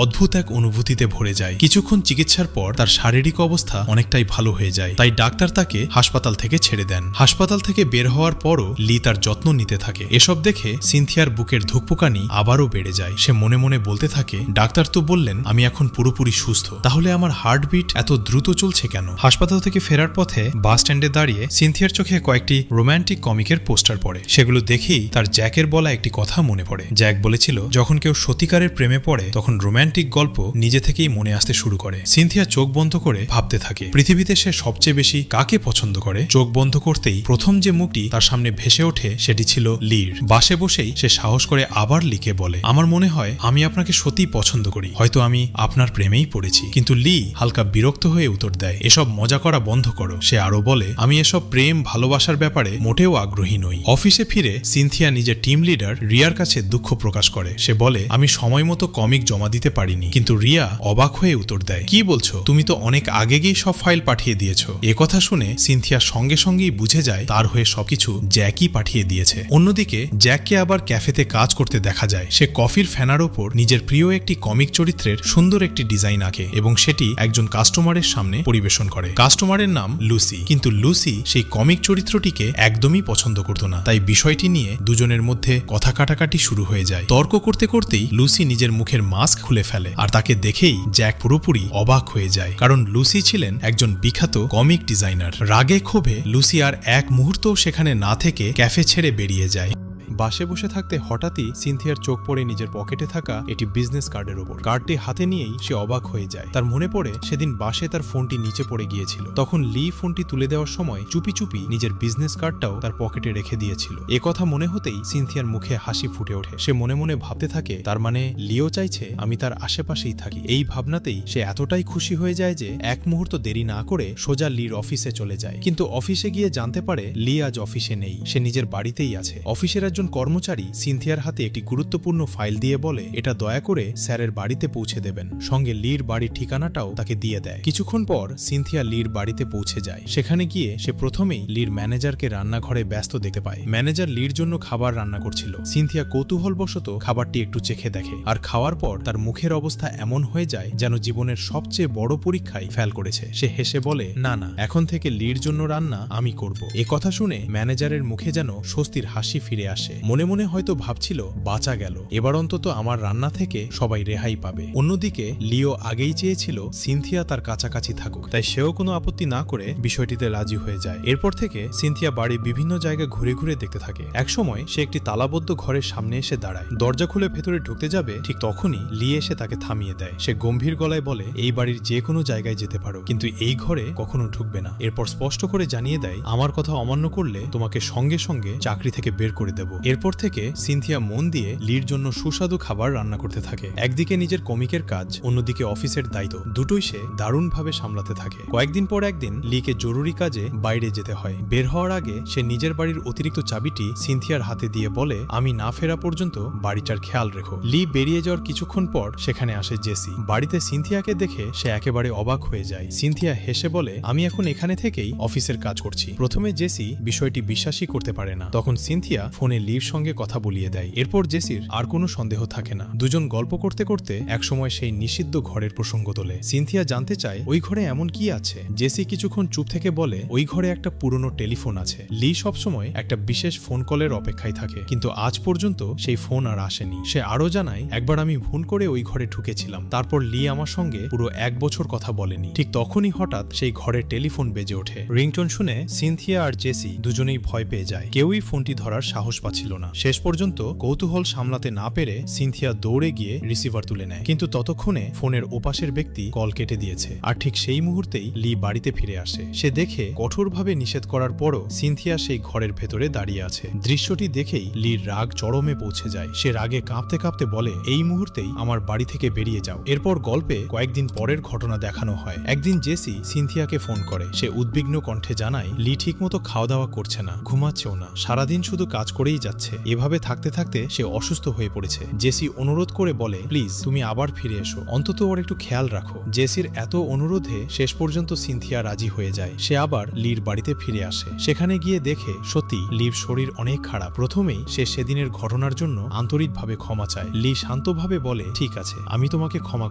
অদ্ভুত এক অনুভূতিতে ভরে যায়। কিছুক্ষণ চিকিৎসার পর তার শারীরিক অবস্থা অনেকটাই ভালো হয়ে যায়, তাই ডাক্তার তাকে হাসপাতাল থেকে ছেড়ে দেন। হাসপাতাল থেকে বের হওয়ার পরও লি তার যত্ন নিতে থাকে। এসব দেখে সিনথিয়ার বুকের ধুকপুকানি আবারও বেড়ে যায়। সে মনে মনে বলতে থাকে, ডাক্তার তো বললেন আমি এখন পুরোপুরি সুস্থ, তাহলে আমার হার্টবিট এত দ্রুত চলছে কেন? হাসপাতাল থেকে ফেরার পথে বাস স্ট্যান্ডে দাঁড়িয়ে সিনথিয়ার চোখে কয়েকটি রোম্যান্টিক কমিকের পোস্টার পড়ে। সেগুলো দেখেই তার জ্যাকের বলা একটি কথা মনে পড়ে। জ্যাক বলেছিল, যখন কেউ সত্যিকারের প্রেমে পড়ে তখন রোম্যান্টিক গল্প নিজে থেকেই মনে আসতে শুরু করে। সিনথিয়া চোখ বন্ধ করে ভাবতে থাকে পৃথিবীতে সে সবচেয়ে বেশি কাকে পছন্দ করে। চোখ বন্ধ করতেই প্রথম যে মুখটি তার সামনে ভেসে ওঠে সেটি ছিল লির। বাসে বসেই সে সাহস করে আবার লিকে বলে, আমার মনে হয় আমি আপনাকে সত্যিই পছন্দ করি, হয়তো আমি আপনার প্রেমেই পড়েছি। কিন্তু লি হালকা বিরক্ত হয়ে উত্তর দেয়, এসব মজা করা বন্ধ করো। সে আরো বলে, আমি এসব প্রেম ভালোবাসার ব্যাপারে মোটেও আগ্রহী নই। অফিসে ফিরে সিনথিয়া নিজের টিম লিডার রিয়ার কাছে দুঃখ প্রকাশ করে। সে বলে, আমি সময় মতো কমিক জমা দিতে পারিনি। কিন্তু রিয়া অবাক হয়ে উত্তর দেয়, কি বলছো? তুমি তো অনেক আগেই সব ফাইল পাঠিয়ে দিয়েছো। একথা শুনে সিনথিয়া সঙ্গে সঙ্গেই বুঝে যায় তার হয়ে সবকিছু জ্যাকই পাঠিয়ে দিয়েছে। অন্যদিকে জ্যাককে আবার ক্যাফেতে কাজ করতে দেখা যায়। সে কফির ফ্যানার ওপর নিজের প্রিয় একটি কমিক চরিত্রের সুন্দর একটি ডিজাইন আঁকে এবং সেটি একজন কাস্টমারের সামনে পরিবেশন করে। কাস্টমারের নাম লুসি, কিন্তু লুসি সেই কমিক চরিত্রটিকে একদমই পছন্দ করত না। তাই বিষয়টি নিয়ে দুজনের মধ্যে কথা কাটাকাটি শুরু হয়ে যায়। তর্ক করতে করতেই লুসি নিজের মুখের মাস্ক খুলে ফেলে, আর তাকে দেখেই জ্যাক পুরোপুরি অবাক হয়ে যায়, কারণ লুসি ছিলেন একজন বিখ্যাত কমিক ডিজাইনার। রাগে ক্ষোভে লুসি আর এক মুহূর্তও সেখানে না থেকে ক্যাফে ছেড়ে বেরিয়ে যায়। বাসে বসে থাকতে হঠাৎই সিনথিয়ার চোখ পড়ে নিজের পকেটে থাকা একটি বিজনেস কার্ডের ওপর। কার্ডটি হাতে নিয়েই সে অবাক হয়ে যায়। তার মনে পড়ে সেদিন বাসে তার ফোনটি নিচে পড়ে গিয়েছিল। তখন লি ফোনটি তুলে দেওয়ার সময় চুপি চুপি নিজের বিজনেস কার্ডটাও তার পকেটে রেখে দিয়েছিল। কথা মনে হতেই সিনথিয়ার মুখে হাসি ফুটে ওঠে। সে মনে মনে ভাবতে থাকে, তার মানে লিও চাইছে আমি তার আশেপাশেই থাকি। এই ভাবনাতেই সে এতটাই খুশি হয়ে যায় যে এক মুহূর্ত দেরি না করে সোজা লির অফিসে চলে যায়। কিন্তু অফিসে গিয়ে জানতে পারে লি আজ অফিসে নেই, সে নিজের বাড়িতেই আছে। অফিসের একজন কর্মচারী সিনথিয়ার হাতে একটি গুরুত্বপূর্ণ ফাইল দিয়ে বলে, এটা দয়া করে স্যারের বাড়িতে পৌঁছে দেবেন। সঙ্গে লির বাড়ির ঠিকানাটাও তাকে দিয়ে দেয়। কিছুক্ষণ পর সিনথিয়া লির বাড়িতে পৌঁছে যায়। সেখানে গিয়ে সে প্রথমেই লির ম্যানেজারকে রান্নাঘরে ব্যস্ত দেখতে পায়। ম্যানেজার লির জন্য খাবার রান্না করছিল। সিনথিয়া কৌতূহলবশত খাবারটি একটু চেখে দেখে, আর খাওয়ার পর তার মুখের অবস্থা এমন হয়ে যায় যেন জীবনের সবচেয়ে বড় পরীক্ষায় ফেল করেছে। সে হেসে বলে, না না, এখন থেকে লির জন্য রান্না আমি করব। কথা শুনে ম্যানেজারের মুখে যেন স্বস্তির হাসি ফিরে আসে। মনে মনে হয়তো ভাবছিল, বাঁচা গেল, এবার অন্তত আমার রান্না থেকে সবাই রেহাই পাবে। অন্যদিকে লিও আগেই চেয়েছিল সিনথিয়া তার কাছাকাছি থাকুক, তাই সেও কোনো আপত্তি না করে বিষয়টিতে রাজি হয়ে যায়। এরপর থেকে সিনথিয়া বাড়ি বিভিন্ন জায়গায় ঘুরে ঘুরে দেখতে থাকে। একসময় সে একটি তালাবদ্ধ ঘরের সামনে এসে দাঁড়ায়। দরজা খুলে ভেতরে ঢুকতে যাবে, ঠিক তখনই লি এসে তাকে থামিয়ে দেয়। সে গম্ভীর গলায় বলে, এই বাড়ির যে কোনো জায়গায় যেতে পারো, কিন্তু এই ঘরে কখনো ঢুকবে না। এরপর স্পষ্ট করে জানিয়ে দেয়, আমার কথা অমান্য করলে তোমাকে সঙ্গে সঙ্গে চাকরি থেকে বের করে দেব। এরপর থেকে সিনথিয়া মন দিয়ে লির জন্য সুস্বাদু খাবার রান্না করতে থাকে। একদিকে নিজের কমিকের কাজ, অন্যদিকে অফিসের দায়িত্ব, দুটোই সে দারুণভাবে সামলাতে থাকে। কয়েকদিন পর একদিন লিকে জরুরি কাজে বাইরে যেতে হয়। বের হওয়ার আগে সে নিজের বাড়ির অতিরিক্ত চাবিটি সিনথিয়ার হাতে দিয়ে বলে, আমি না ফেরা পর্যন্ত বাড়িটার খেয়াল রেখো। লি বেরিয়ে যাওয়ার কিছুক্ষণ পর সেখানে আসে জেসি। বাড়িতে সিনথিয়াকে দেখে সে একেবারে অবাক হয়ে যায়। সিনথিয়া হেসে বলে, আমি এখন এখানে থেকেই অফিসের কাজ করছি। প্রথমে জেসি বিষয়টি বিশ্বাসই করতে পারে না। তখন সিনথিয়া ফোনে লির সঙ্গে কথা বলিয়ে দেয়। এরপর জেসির আর কোনো সন্দেহ থাকে না। দুজন গল্প করতে করতে একসময় সেই নিষিদ্ধ ঘরের প্রসঙ্গ তোলে। সিনথিয়া জানতে চায়, ওই ঘরে এমন কি আছে? জেসি কিছুক্ষণ চুপ থেকে বলে, ওই ঘরে একটা পুরনো টেলিফোন আছে। লি সবসময় একটা বিশেষ ফোন কলের অপেক্ষায় থাকে, কিন্তু আজ পর্যন্ত সেই ফোন আর আসেনি। সে আরো জানায়, একবার আমি ভুল করে ওই ঘরে ঢুকেছিলাম, তারপর লি আমার সঙ্গে পুরো 1 বছর কথা বলেনি। ঠিক তখনই হঠাৎ সেই ঘরের টেলিফোন বেজে ওঠে। রিংটোন শুনে সিনথিয়া আর জেসি দুজনেই ভয় পেয়ে যায়। কেউই ফোনটি ধরার সাহস পাচ্ছিল না। শেষ পর্যন্ত কৌতূহল সামলাতে না পেরে সিনথিয়া দৌড়ে গিয়ে রিসিভার তুলে নেয়, কিন্তু ততক্ষণে ফোনের ওপাশের ব্যক্তি কল কেটে দিয়েছে। আর ঠিক সেই মুহূর্তেই লি বাড়িতে ফিরে আসে। সে দেখে কঠোরভাবে নিষেধ করার পরও সিনথিয়া সেই ঘরের ভেতরে দাঁড়িয়ে আছে। দৃশ্যটি দেখেই লির রাগ চরমে পৌঁছে যায়। সে রাগে কাঁপতে কাঁপতে বলে, এই মুহূর্তেই আমার বাড়ি থেকে বেরিয়ে যাও। এরপর গল্পে কয়েকদিন পরের ঘটনা দেখানো হয়। একদিন জেসি সিনথিয়াকে ফোন করে। সে উদ্বিগ্ন কণ্ঠে জানায়, লি ঠিকমতো খাওয়া দাওয়া করছে না, ঘুমাচ্ছেও না, সারাদিন শুধু কাজ করেই যাচ্ছে। এভাবে থাকতে থাকতে সে অসুস্থ হয়ে পড়েছে। জেসি অনুরোধ করে বলে, প্লিজ তুমি আবার ফিরে এসো, অন্তত ওর একটু খেয়াল রাখো। জেসির এত অনুরোধে শেষ পর্যন্ত সিনথিয়া রাজি হয়ে যায়। সে আবার লির বাড়িতে ফিরে আসে। সেখানে গিয়ে দেখে সত্যি লির শরীর অনেক খারাপ। প্রথমেই সে সেদিনের ঘটনার জন্য আন্তরিকভাবে ক্ষমা চায়। লি শান্তভাবে বলে, ঠিক আছে, আমি তোমাকে ক্ষমা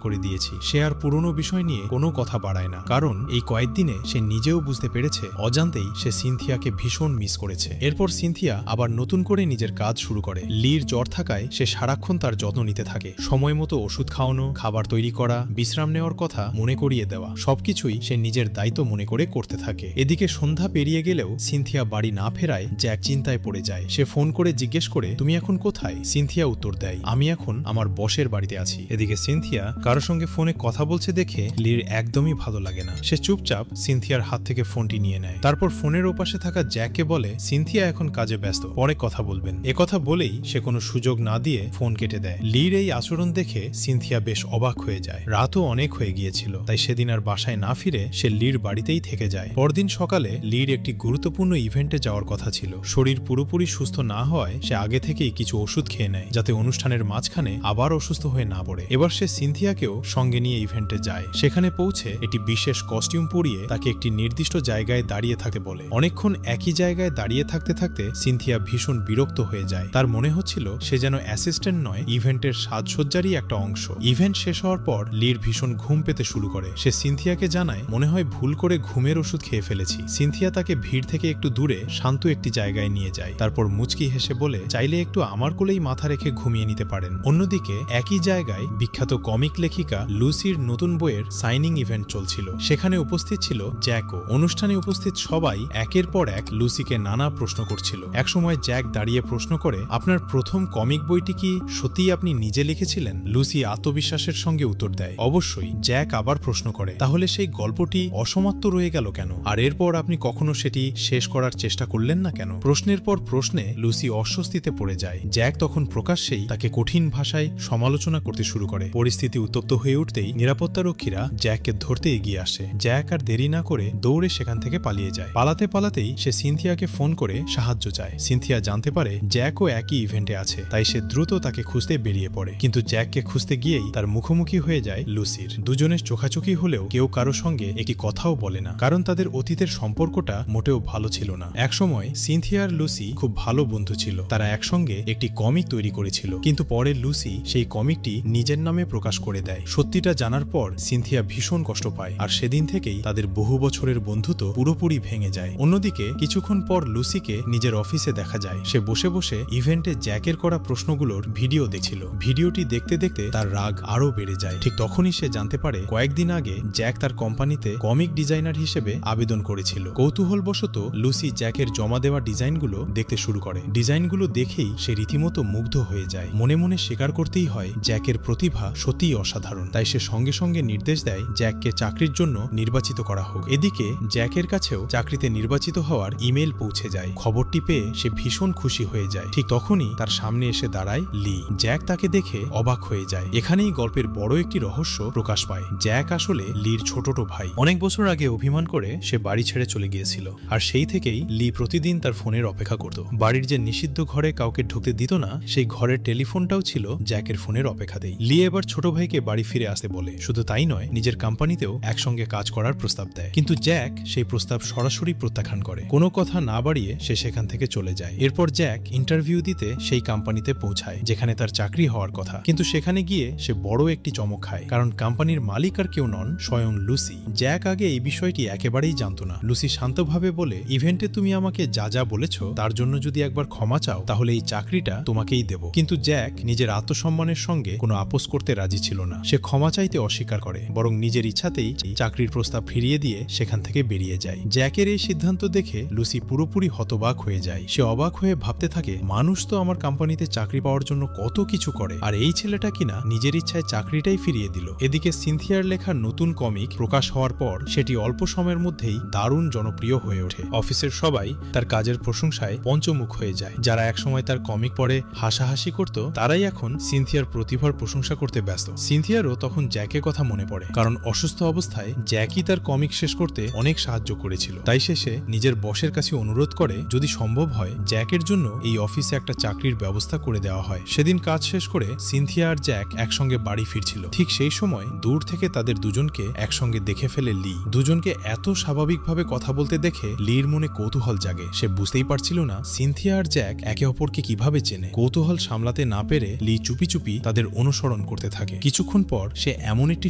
করে দিয়েছি। সে আর পুরনো বিষয় নিয়ে কোনো কথা বাড়ায় না, কারণ এই কয়েকদিনে সে নিজেও বুঝতে পেরেছে অজান্তেই সে সিনথিয়াকে ভীষণ মিস করেছে। এরপর সিনথিয়া আবার নতুন করে নিজের কাজ শুরু করে। লির জ্বর থাকায় সে সারাক্ষণ তার যত্ন নিতে থাকে। সময় মতো ওষুধ খাওয়ানো, খাবার তৈরি করা, বিশ্রাম নেওয়ার কথা মনে করিয়ে দেওয়া, সবকিছুই সে নিজের দায়িত্ব মনে করে করতে থাকে। এদিকে সন্ধ্যা পেরিয়ে গেলেও সিনথিয়া বাড়ি না ফেরায় জ্যাক চিন্তায় পড়ে যায়। সে ফোন করে জিজ্ঞেস করে, তুমি এখন কোথায়? সিনথিয়া উত্তর দেয়, আমি এখন আমার বসের বাড়িতে আছি। এদিকে সিনথিয়া কারোর সঙ্গে ফোনে কথা বলছে দেখে লির একদমই ভালো লাগে না। সে চুপচাপ সিনথিয়ার হাত থেকে ফোনটি নিয়ে নেয়। তারপর ফোনের ওপাশে থাকা জ্যাককে বলে, সিনথিয়া এখন কাজে ব্যস্ত, পরে কথা বলবেন। একথা বলেই সে কোনো সুযোগ না দিয়ে ফোন কেটে দেয়। লির এই আচরণ দেখে সিনথিয়া বেশ অবাক হয়ে যায়। রাতও অনেক হয়ে গিয়েছিল, তাই সেদিন আর বাসায় না ফিরে সে লির বাড়িতেই থেকে যায়। পরদিন সকালে লির একটি গুরুত্বপূর্ণ ইভেন্টে যাওয়ার কথা ছিল। শরীর পুরোপুরি সুস্থ না হওয়ায় সে আগে থেকেই কিছু ওষুধ খেয়ে নেয়, যাতে অনুষ্ঠানের মাঝখানে আবার অসুস্থ হয়ে না পড়ে। এবার সে সিনথিয়াকেও সঙ্গে নিয়ে ইভেন্টে যায়। সেখানে পৌঁছে একটি বিশেষ কস্টিউম পরিয়ে তাকে একটি নির্দিষ্ট জায়গায় দাঁড়িয়ে থাকতে বলে। অনেকক্ষণ একই জায়গায় দাঁড়িয়ে থাকতে থাকতে সিনথিয়া ভীষণ বিরক্ত হয়ে যায়। তার মনে হচ্ছিল সে যেন অ্যাসিস্ট্যান্ট নয়, ইভেন্টের সাজসজ্জারই একটা অংশ। ইভেন্ট শেষ হওয়ার পর লির ভীষণ ঘুম পেতে শুরু করে। সে সিনথিয়াকে জানায়, মনে হয় ভুল করে ঘুমের ওষুধ খেয়ে ফেলেছি। সিনথিয়া তাকে ভিড় থেকে একটু দূরে শান্ত একটি জায়গায় নিয়ে যায়। তারপর মুচকি হেসে বলে, চাইলে একটু আমার কোলেই মাথা রেখে ঘুমিয়ে নিতে পারেন। অন্যদিকে একই জায়গায় বিখ্যাত কমিক লেখিকা লুসির নতুন বইয়ের সাইনিং ইভেন্ট চলছিল। সেখানে উপস্থিত ছিল জ্যাকও। অনুষ্ঠানে উপস্থিত সবাই একের পর এক লুসিকে নানা প্রশ্ন করছিল। একসময় জ্যাক দাঁড়িয়ে প্রশ্ন করে, আপনার প্রথম কমিক বইটি কি সত্যিই আপনি নিজে লিখেছিলেন? লুসি আত্মবিশ্বাসের সঙ্গে উত্তর দেয়, অবশ্যই। জ্যাক আবার প্রশ্ন করে, তাহলে সেই গল্পটি অসমাপ্ত রয়ে গেল কেন? আর এরপর আপনি কখনো সেটি শেষ করার চেষ্টা করলেন না কেন? প্রশ্নের পর প্রশ্নে লুসি অস্বস্তিতে পড়ে যায়। জ্যাক তখন প্রকাশ্যেই তাকে কঠিন ভাষায় সমালোচনা করতে শুরু করে। পরিস্থিতি উত্তপ্ত হয়ে উঠতেই নিরাপত্তারক্ষীরা জ্যাককে ধরতে এগিয়ে আসে। জ্যাক আর দেরি না করে দৌড়ে সেখান থেকে পালিয়ে যায়। পালাতে পালাতেই সে সিনথিয়াকে ফোন করে সাহায্য চায়। সিনথিয়া জানতে পারে জ্যাকও একই ইভেন্টে আছে, তাই সে দ্রুত তাকে খুঁজতে বেরিয়ে পড়ে। কিন্তু জ্যাককে খুঁজতে গিয়েই তার মুখোমুখি হয়ে যায় লুসির। দুজনের চোখাচোখি হলেও কেউ কারো সঙ্গে একটি কথাও বলে না, কারণ তাদের অতীতের সম্পর্কটা মোটেও ভালো ছিল না। একসময় সিনথিয়া আর লুসি খুব ভালো বন্ধু ছিল। তারা একসঙ্গে একটি কমিক তৈরি করেছিল, কিন্তু পরে লুসি সেই কমিকটি নিজের নামে প্রকাশ করে দেয়। সত্যিটা জানার পর সিনথিয়া ভীষণ কষ্ট পায়, আর সেদিন থেকেই তাদের বহু বছরের বন্ধুত্ব পুরোপুরি ভেঙে যায়। অন্যদিকে কিছুক্ষণ পর লুসিকে নিজের অফিসে দেখা যায়। সে বসে বসে ইভেন্টে জ্যাকের করা প্রশ্নগুলোর ভিডিও দেখছিল। ভিডিওটি দেখতে দেখতে তার রাগ আরো বেড়ে যায়। ঠিক তখনই সে জানতে পারে কয়েকদিন আগে জ্যাক তার কোম্পানিতে কমিক ডিজাইনার হিসেবে আবেদন করেছিল। কৌতূহলবশত লুসি জ্যাকের জমা দেওয়া ডিজাইনগুলো দেখতে শুরু করে। ডিজাইনগুলো দেখেই সে রীতিমতো মুগ্ধ হয়ে যায়। মনে মনে স্বীকার করতেই হয় জ্যাকের প্রতিভা সত্যিই অসাধারণ। তাই সে সঙ্গে সঙ্গে নির্দেশ দেয় জ্যাককে চাকরির জন্য নির্বাচিত করা হোক। এদিকে জ্যাকের কাছেও চাকরিতে নির্বাচিত হওয়ার ইমেল পৌঁছে যায়। খবরটি পেয়ে সে ভীষণ খুশি হয়ে যায়। ঠিক তখনই তার সামনে এসে দাঁড়ায় লি। জ্যাক তাকে দেখে অবাক হয়ে যায়। এখানেই গল্পের বড় একটি রহস্য প্রকাশ পায়। জ্যাক আসলে লির ছোট ভাই। অনেক বছর আগে অভিমান করে সে বাড়ি ছেড়ে চলে গিয়েছিল, আর সেই থেকেই লি প্রতিদিন তার ফোনের অপেক্ষা করত। বাড়ির যে নিষিদ্ধ ঘরে কাউকে ঢুকতে দিত না, সেই ঘরের টেলিফোনটাও ছিল জ্যাকের ফোনের অপেক্ষাতেই। লি এবার ছোট ভাইকে বাড়ি ফিরে আসতে বলে। শুধু তাই নয়, নিজের কোম্পানিতেও একসঙ্গে কাজ করার প্রস্তাব দেয়। কিন্তু জ্যাক সেই প্রস্তাব সরাসরি প্রত্যাখ্যান করে। কোনো কথা না বাড়িয়ে সে সেখান থেকে চলে যায়। এরপর জ্যাক ইন্টারভিউ দিতে সেই কোম্পানিতে পৌঁছায় যেখানে তার চাকরি হওয়ার কথা। কিন্তু সেখানে গিয়ে সে বড় একটি চমক খায়, কারণ কোম্পানির মালিক আর কেউ নন, স্বয়ং লুসি। জ্যাক আগে এই বিষয়টি একেবারেই জানত না। লুসি শান্তভাবে বলে, ইভেন্টে তুমি আমাকে যা যা বলেছ তার জন্য যদি একবার ক্ষমা চাও তাহলে এই চাকরিটা তোমাকেই দেব। কিন্তু জ্যাক নিজের আত্মসম্মানের সঙ্গে কোনো আপোস করতে রাজি ছিল না। সে ক্ষমা চাইতে অস্বীকার করে, বরং নিজের ইচ্ছাতেই চাকরির প্রস্তাব ফিরিয়ে দিয়ে সেখান থেকে বেরিয়ে যায়। জ্যাকের এই সিদ্ধান্ত দেখে লুসি পুরোপুরি হতবাক হয়ে যায়। সে অবাক হয়ে ভাবতে থাকে, মানুষ তো আমার কোম্পানিতে চাকরি পাওয়ার জন্য কত কিছু করে, আর এই ছেলেটা কিনা নিজের ইচ্ছায় চাকরিটাই ফিরিয়ে দিল। এদিকে সিনথিয়ার লেখা নতুন কমিক প্রকাশ হওয়ার পর সেটি অল্প সময়ের মধ্যেই দারুণ জনপ্রিয় হয়ে ওঠে। অফিসের সবাই তার কাজের প্রশংসায় পঞ্চমুখ হয়ে যায়। যারা একসময় তার কমিক পড়ে হাসাহাসি করত, তারাই এখন সিনথিয়ার প্রতিভার প্রশংসা করতে ব্যস্ত। সিনথিয়ারও তখন জ্যাকের কথা মনে পড়ে, কারণ অসুস্থ অবস্থায় জ্যাকই তার কমিক শেষ করতে অনেক সাহায্য করেছিল। তাই শেষে নিজের বসের কাছে অনুরোধ করে যদি সম্ভব হয় জ্যাকের জন্য এই অফিসে একটা চাকরির ব্যবস্থা করে দেওয়া হয়। সেদিন কাজ শেষ করে সিনথিয়া আর জ্যাক একসঙ্গে বাড়ি ফিরছিল। ঠিক সেই সময় দূর থেকে তাদের দুজনকে একসঙ্গে দেখে ফেলে লি। দুজনকে এত স্বাভাবিকভাবে কথা বলতে দেখে লির মনে কৌতূহল জাগে। সে বুঝতেই পারছিল না সিনথিয়া আর জ্যাক একে অপরকে কিভাবে চেনে। কৌতূহল সামলাতে না পেরে লি চুপি চুপি তাদের অনুসরণ করতে থাকে। কিছুক্ষণ পর সে এমন একটি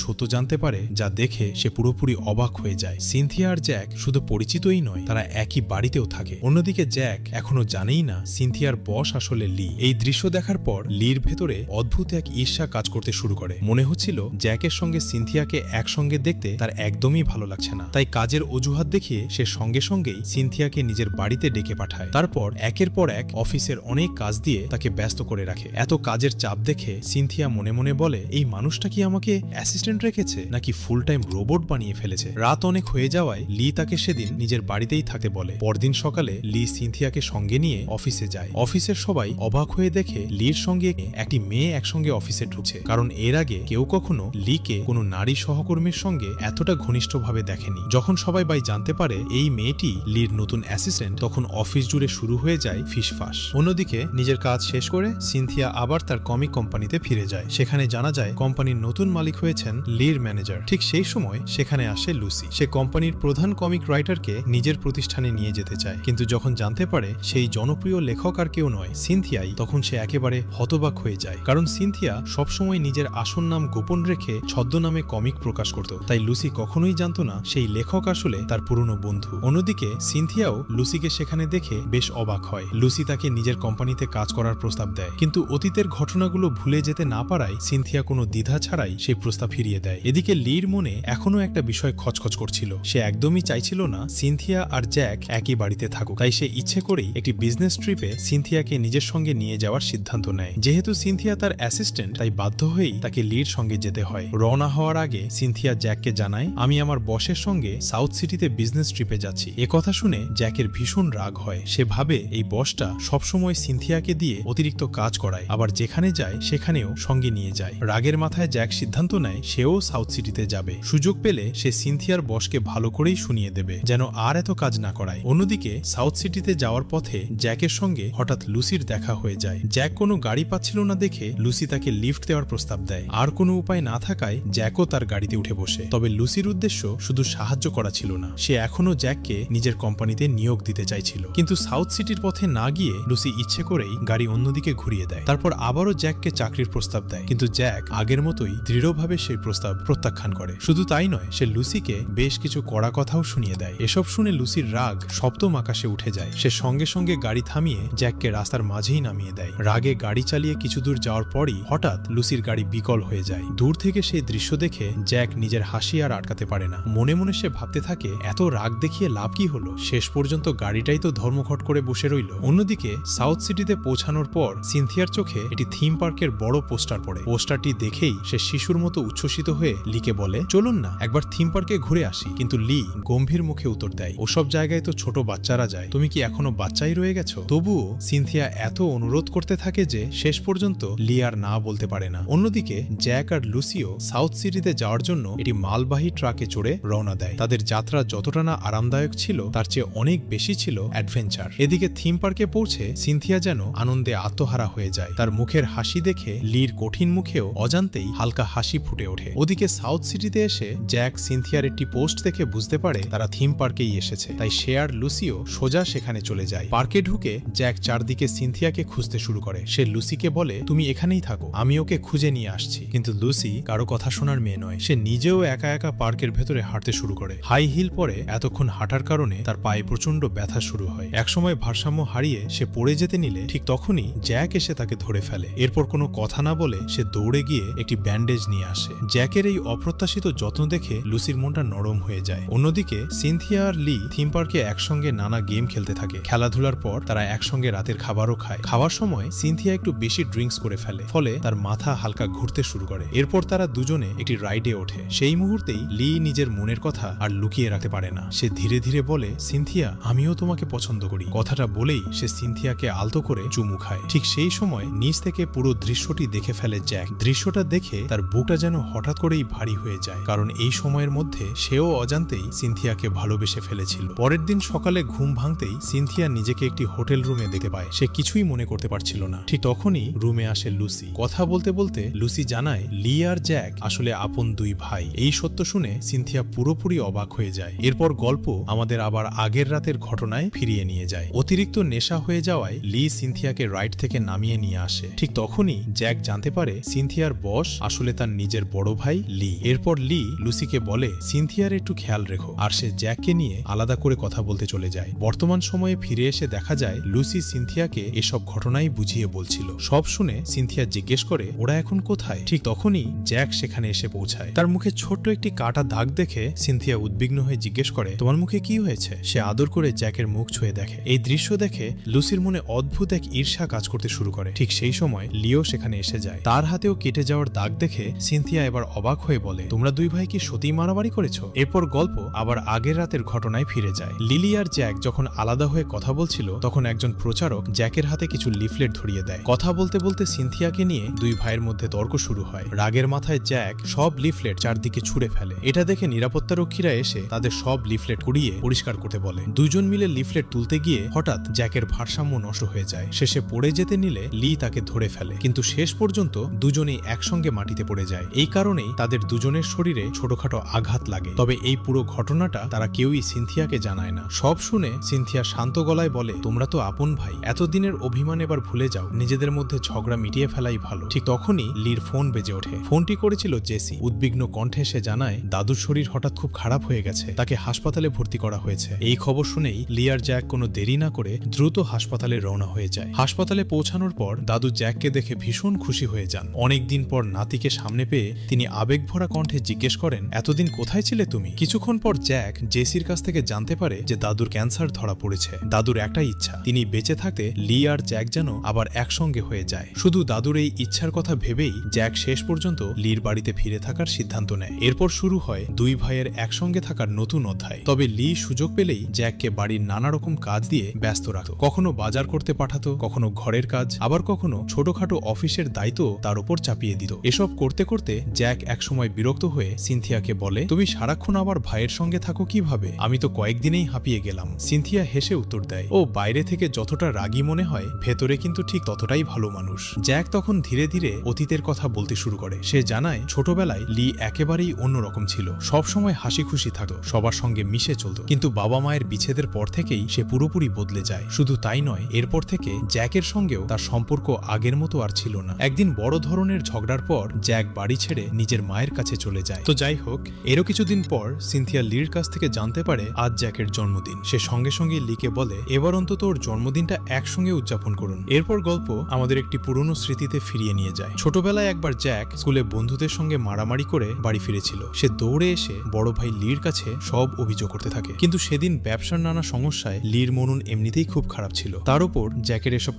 সত্য জানতে পারে যা দেখে সে পুরোপুরি অবাক হয়ে যায়। সিনথিয়া আর জ্যাক শুধু পরিচিতই নয়, তারা একই বাড়িতেও থাকে। অন্যদিকে জ্যাক এখনো জানেই না সিনথিয়ার বস আসলে লি। এই দৃশ্য দেখার পর লির ভেতরে অদ্ভুত এক ঈর্ষা কাজ করতে শুরু করে। মনে হচ্ছিল জ্যাকের সঙ্গে সিনথিয়াকে একসঙ্গে দেখতে তার একদমই ভালো লাগছে না। তাই কাজের অজুহাত দেখিয়ে সে সঙ্গে সঙ্গেই সিনথিয়াকে নিজের বাড়িতে ডেকে পাঠায়। তারপর একের পর এক অফিসের অনেক কাজ দিয়ে তাকে ব্যস্ত করে রাখে। এত কাজের চাপ দেখে সিনথিয়া মনে মনে বলে, এই মানুষটা কি আমাকে অ্যাসিস্ট্যান্ট রেখেছে নাকি ফুল টাইম রোবট বানিয়ে ফেলেছে। রাত অনেক হয়ে যাওয়ায় লি তাকে সেদিন নিজের বাড়িতেই থাকতে বলে। পরদিন সকালে লি সিনথিয়াকে সঙ্গে নিয়ে অফিসে যায়। অফিসের সবাই অবাক হয়ে দেখে লির সঙ্গে একটি মেয়ে একসঙ্গে অফিসে ঢুকছে, কারণ এর আগে কেউ কখনো লিকে কোনো নারী সহকর্মীর সঙ্গে এতটা ঘনিষ্ঠভাবে দেখেনি। যখন সবাই জানতে পারে এই মেয়েটি লির নতুন অ্যাসিস্ট্যান্ট, তখন অফিস জুড়ে শুরু হয়ে যায় ফিসফাস। অন্যদিকে নিজের কাজ শেষ করে সিনথিয়া আবার তার কমিক কোম্পানিতে ফিরে যায়। সেখানে জানা যায় কোম্পানির নতুন মালিক হয়েছেন লির ম্যানেজার। ঠিক সেই সময় সেখানে আসে লুসি। সে কোম্পানির প্রধান কমিক রাইটারকে নিজের প্রতিষ্ঠানে নিয়ে যেতে চায়, কিন্তু যখন জানতে পারে সেই জনপ্রিয় লেখক আর কেউ নয় সিনথিয়াই, তখন সে একেবারে হতবাক হয়ে যায়। কারণ সিনথিয়া সবসময় নিজের আসল নাম গোপন রেখে ছদ্মনামে কমিক প্রকাশ করত। তাই লুসি কখনোই জানত না সেই লেখক আসলে তার পুরনো বন্ধু। অন্যদিকে সিনথিয়াও লুসিকে সেখানে দেখে বেশ অবাক হয়। লুসি তাকে নিজের কোম্পানিতে কাজ করার প্রস্তাব দেয়, কিন্তু অতীতের ঘটনাগুলো ভুলে যেতে না পারায় সিনথিয়া কোনো দ্বিধা ছাড়াই সেই প্রস্তাব ফিরিয়ে দেয়। এদিকে লির মনে এখনো একটা বিষয় খচখচ করছিল। সে একদমই চাইছিল না সিনথিয়া আর জ্যাক একই বাড়িতে থাকুক। তাই সে ইচ্ছে করেই একটি বিজনেস ট্রিপে সিনথিয়াকে নিজের সঙ্গে নিয়ে যাওয়ার সিদ্ধান্ত নেয়। যেহেতু সিনথিয়া তার অ্যাসিস্ট্যান্ট, তাই বাধ্য হয়েই তাকে লির সঙ্গে যেতে হয়। রওনা হওয়ার আগে সিনথিয়া জ্যাককে জানায়, আমি আমার বসের সঙ্গে সাউথ সিটিতে বিজনেস ট্রিপে যাচ্ছি। এ কথা শুনে জ্যাকের ভীষণ রাগ হয়। সে ভাবে এই বসটা সবসময় সিনথিয়াকে দিয়ে অতিরিক্ত কাজ করায়, আবার যেখানে যায় সেখানেও সঙ্গে নিয়ে যায়। রাগের মাথায় জ্যাক সিদ্ধান্ত নেয় সেও সাউথ সিটিতে যাবে। সুযোগ পেলে সে সিনথিয়ার বসকে ভালো করেই শুনিয়ে দেবে, যেন আর এত কাজ না করায়। অন্যদিকে সাউথ সিটিতে যাওয়ার পথে জ্যাকের সঙ্গে হঠাৎ লুসির দেখা হয়ে যায়। জ্যাক কোনো গাড়ি পাচ্ছিল না দেখে লুসি তাকে লিফট দেওয়ার প্রস্তাব দেয়। আর কোনো উপায় না থাকায় জ্যাকও তার গাড়িতে উঠে বসে। তবে লুসির উদ্দেশ্য শুধু সাহায্য করা ছিল না, সে এখনো জ্যাককে নিজের কোম্পানিতে নিয়োগ দিতে চাইছিল। কিন্তু সাউথ সিটির পথে না গিয়ে লুসি ইচ্ছে করেই গাড়ি অন্যদিকে ঘুরিয়ে দেয়। তারপর আবারও জ্যাককে চাকরির প্রস্তাব দেয়, কিন্তু জ্যাক আগের মতোই দৃঢ়ভাবে সেই প্রস্তাব প্রত্যাখ্যান করে। শুধু তাই নয়, সে লুসিকে বেশ কিছু কড়া কথাও শুনিয়ে দেয়। এসব শুনে লুসির রাগ সপ্তম আকাশে উঠে যায়। সে সঙ্গে সঙ্গে গাড়ি থামিয়ে জ্যাককে রাস্তার মাঝেই নামিয়ে দেয়। রাগে গাড়ি চালিয়ে কিছু দূর যাওয়ার পরই হঠাৎ লুসির গাড়ি বিকল হয়ে যায়। দূর থেকে সেই দৃশ্য দেখে জ্যাক নিজের হাসি আর আটকাতে পারে না। মনে মনে সে ভাবতে থাকে, এত রাগ দেখিয়ে লাভ কি হলো? শেষ পর্যন্ত গাড়িটাই তো ধর্মঘট করে বসে রইল। অন্যদিকে সাউথ সিটিতে পৌঁছানোর পর সিনথিয়ার চোখে একটি থিম পার্কের বড় পোস্টার পড়ে। পোস্টারটি দেখেই সে শিশুর মতো উচ্ছ্বসিত হয়ে লিকে বলে, চলুন না একবার থিম পার্কে ঘুরে আসি। কিন্তু লি গম্ভীর মুখে উত্তর দেয়, ওসব জায়গায় তো ছোট বাচ্চারা যায়, তুমি কি এখনো বাচ্চাই রয়ে গেছো? তবুও সিনথিয়া এত অনুরোধ করতে থাকে যে শেষ পর্যন্ত লি আর না বলতে পারে না। অন্যদিকে জ্যাক আর লুসিও সাউথ সিটিতে যাওয়ার জন্য একটি মালবাহী ট্রাকে চড়ে রওনা দেয়। তাদের যাত্রা যতটা না আরামদায়ক ছিল, তার চেয়ে অনেক বেশি ছিল অ্যাডভেঞ্চার। এদিকে থিম পার্কে পৌঁছে সিনথিয়া যেন আনন্দে আত্মহারা হয়ে যায়। তার মুখের হাসি দেখে লির কঠিন মুখেও অজান্তেই হালকা হাসি ফুটে ওঠে। ওদিকে সাউথ সিটিতে এসে জ্যাক সিনথিয়ার একটি পোস্ট দেখে বুঝতে পারে তারা থিম পার্কেই এসেছে। তাই সে আর লুসিও সোজা সেখানে চলে যায়। পার্কে ঢুকে জ্যাক চারদিকে সিনথিয়াকে খুঁজতে শুরু করে। সে লুসিকে বলে, তুমি এখানেই থাকো, আমি ওকে খুঁজে নিয়ে আসছি। কিন্তু লুসি কারো কথা শোনার মেয়ে নয়। সে নিজেও একা একা পার্কের ভেতরে হাঁটতে শুরু করে। হাই হিল পরে এতক্ষণ হাঁটার কারণে তার পায়ে প্রচন্ড ব্যথা শুরু হয়। একসময় ভারসাম্য হারিয়ে সে পড়ে যেতে নিলে ঠিক তখনই জ্যাক এসে তাকে ধরে ফেলে। এরপর কোনো কথা না বলে সে দৌড়ে গিয়ে একটি ব্যান্ডেজ নিয়ে আসে। জ্যাকের এই অপ্রত্যাশিত যত্ন দেখে লুসির মনটা নরম হয়ে যায়। অন্যদিকে সিনথিয়া আর লি থিম পার্কে একসঙ্গে নানা গেম খেলতে থাকে। খেলাধুলার পর তারা একসঙ্গে রাতের খাবারও খায়। খাওয়ার সময় সিনথিয়া একটু বেশি ড্রিঙ্কস করে ফেলে, ফলে তার মাথা হালকা ঘুরতে শুরু করে। এরপর তারা দুজনে একটি রাইডে ওঠে। সেই মুহূর্তেই লি নিজের মনের কথা আর লুকিয়ে রাখতে পারে না। সে ধীরে ধীরে বলে, সিনথিয়া, আমিও তোমাকে পছন্দ করি। কথাটা বলেই সে সিনথিয়াকে আলতো করে চুমু খায়। ঠিক সেই সময় নিচ থেকে পুরো দৃশ্যটি দেখে ফেলে জ্যাক। দৃশ্যটা দেখে তার বুকটা যেন হঠাৎ করেই ভারী হয়ে যায়, কারণ এই সময়ের মধ্যে সেও অজান্তেই সিনথিয়াকে ভালোবেসে ফেলেছিল। পরের দিন সকালে ঘুম ভাঙতেই সিনথিয়া নিজেকে একটি হোটেল রুমে দেখতে পায়। সে কিছুই মনে করতে পারছিল না। ঠিক তখনই রুমে আসে লুসি। কথা বলতে বলতে লুসি জানায় লি আর জ্যাক আসলে আপন দুই ভাই। এই সত্য শুনে সিনথিয়া পুরোপুরি অবাক হয়ে যায়। এরপর গল্প আমাদের আবার আগের রাতের ঘটনায় ফিরিয়ে নিয়ে যায়। অতিরিক্ত নেশা হয়ে যাওয়ায় লি সিনথিয়াকে রাইড থেকে নামিয়ে নিয়ে আসে। ঠিক তখনই জ্যাক জানতে পারে সিনথিয়ার বস আসলে তার নিজের বড় ভাই লি। এরপর লি লুসিকে বলে সিনথিয়ার একটু খেয়াল রেখো, আর সে জ্যাককে নিয়ে আলাদা করে কথা বলতে চলে যায়। বর্তমান সময়ে ফিরে এসে দেখা যায় লুসি সিনথিয়াকে এসব ঘটনাই বুঝিয়ে বলছিল। সব শুনে সিনথিয়া জিজ্ঞেস করে ওরা এখন কোথায়। ঠিক তখনই জ্যাক সেখানে এসে পৌঁছায়। তার মুখে ছোট্ট একটি কাটা দাগ দেখে সিনথিয়া উদ্বিগ্ন হয়ে জিজ্ঞেস করে তোমার মুখে কি হয়েছে। সে আদর করে জ্যাকের মুখ ছুঁয়ে দেখে। এই দৃশ্য দেখে লুসির মনে অদ্ভুত এক ঈর্ষা কাজ করতে শুরু করে। ঠিক সেই সময় লিও সেখানে এসে যায়। তার হাতেও কেটে যাওয়ার দাগ দেখে সিনথিয়া এবার অবাক হয়ে বলে তোমরা দুই ভাই কি সত্যিই মারামারি করেছো। এরপর গল্প আবার আগের রাতের ঘটনায় ফিরে যায়। লিলি আর জ্যাক যখন আলাদা হয়ে কথা বলছিল তখন একজন প্রচারক জ্যাকের হাতে কিছু লিফলেট ধরিয়ে দেয়। কথা বলতে বলতে সিনথিয়াকে নিয়ে দুই ভাইয়ের মধ্যে তর্ক শুরু হয়। রাগের মাথায় জ্যাক সব লিফলেট চারদিকে ছুঁড়ে ফেলে। এটা দেখে নিরাপত্তারক্ষীরা এসে তাদের সব লিফলেট কুড়িয়ে পরিষ্কার করতে বলে। দুজন মিলে লিফলেট তুলতে গিয়ে হঠাৎ জ্যাকের ভারসাম্য নষ্ট হয়ে যায়। শেষে পড়ে যেতে নিলে লি তাকে ধরে ফেলে, কিন্তু শেষ পর্যন্ত দুজনেই একসঙ্গে মাটিতে পড়ে যায়। এই কারণেই তাদের দুজনের শরীরে ছোটখাটো আঘাত লাগে। তবে এই পুরো ঘটনাটা তারা কেউই সিনথিয়াকে জানায় না। সব শুনে সিনথিয়া শান্ত গলায় বলে তোমরা তো আপন ভাই, এতদিনের অভিমান এবার ভুলে যাও, নিজেদের মধ্যে ঝগড়া মিটিয়ে ফেলাই ভালো। ঠিক তখনই লির ফোন বেজে ওঠে। ফোনটি করেছিল জেসি। উদ্বিগ্ন কণ্ঠে সে জানায় দাদুর শরীর হঠাৎ খুব খারাপ হয়ে গেছে, তাকে হাসপাতালে ভর্তি করা হয়েছে। এই খবর শুনেই লি আর জ্যাক কোনো দেরি না করে দ্রুত হাসপাতালে রওনা হয়ে যায়। হাসপাতালে পৌঁছানোর পর দাদু জ্যাককে দেখে ভীষণ খুশি হয়ে যান। অনেকদিন পর নাতিকে সামনে পেয়ে তিনি আবেগভরা কণ্ঠে জিজ্ঞেস করেন এতদিন কোথায় ছিলে তুমি। কিছুক্ষণ পর জ্যাক জেসির কাছ থেকে জানতে পারে যে দাদুর ক্যান্সার ধরা পড়েছে। দাদুর একটাই ইচ্ছা, তিনি বেঁচে থাকতে লি আর জ্যাক যেন আবার একসঙ্গে হয়ে যায়। শুধু দাদুর এই ইচ্ছার কথা ভেবেই জ্যাক শেষ পর্যন্ত লির বাড়িতে ফিরে থাকার সিদ্ধান্ত নেয়। এরপর শুরু হয় দুই ভাইয়ের একসঙ্গে থাকার নতুন অধ্যায়। তবে লি সুযোগ পেলেই জ্যাককে বাড়ির নানা রকম কাজ দিয়ে ব্যস্ত রাখত। কখনো বাজার করতে পাঠাতো, কখনো ঘরের কাজ, আবার কখনো ছোটখাটো অফিসের দায়িত্ব তার উপর চাপিয়ে দিত। এসব করতে করতে জ্যাক একসময় বিরক্ত হয়ে সিনথিয়াকে বলে তুমি সারাক্ষণ আবার ভাইয়ের সঙ্গে থাকো কিভাবে, আমি তো কয়েকদিনেই হাঁপিয়ে গেলাম। সিনথিয়া হেসে উত্তর দেয় ও বাইরে থেকে যতটা রাগী মনে হয় ভেতরে কিন্তু ঠিক ততটাই ভালো মানুষ। জ্যাক তখন ধীরে ধীরে অতীতের কথা বলতে শুরু করে। সে জানায় ছোটবেলায় লি একেবারেই অন্যরকম ছিল, সব সময় হাসি খুশি থাকতো, সবার সঙ্গে মিশে চলত। কিন্তু বাবা মায়ের বিচ্ছেদের পর থেকেই সে পুরোপুরি বদলে যায়। শুধু তাই নয়, এরপর থেকে জ্যাকের সঙ্গেও তার সম্পর্ক আগের মতো আর ছিল না। একদিন বড় ধরনের ঝগড়ার পর জ্যাক বাড়ি ছেড়ে নিজের মায়ের কাছে চলে যায়। তো যাই হোক, এরও কিছুদিন পর সিনথিয়া লির কাছ থেকে জানতে পারে আজ জ্যাকের জন্মদিন। সে সঙ্গে সঙ্গে লিকে বলে এবার অন্তত ওর জন্মদিনটা একসঙ্গে উদযাপন করুন। এরপর গল্প আমাদের একটি পুরনো স্মৃতিতে ফিরিয়ে নিয়ে যায়। ছোটবেলায় একবার জ্যাক স্কুলে বন্ধুদের সঙ্গে মারামারি করে বাড়ি ফিরেছিল। সে দৌড়ে এসে বড় ভাই লির কাছে সব অভিযোগ করতে থাকে। কিন্তু সেদিন ব্যবসার নানা সমস্যায় লির মনন এমনিতেই খুব খারাপ ছিল। তার উপর জ্যাকের এসব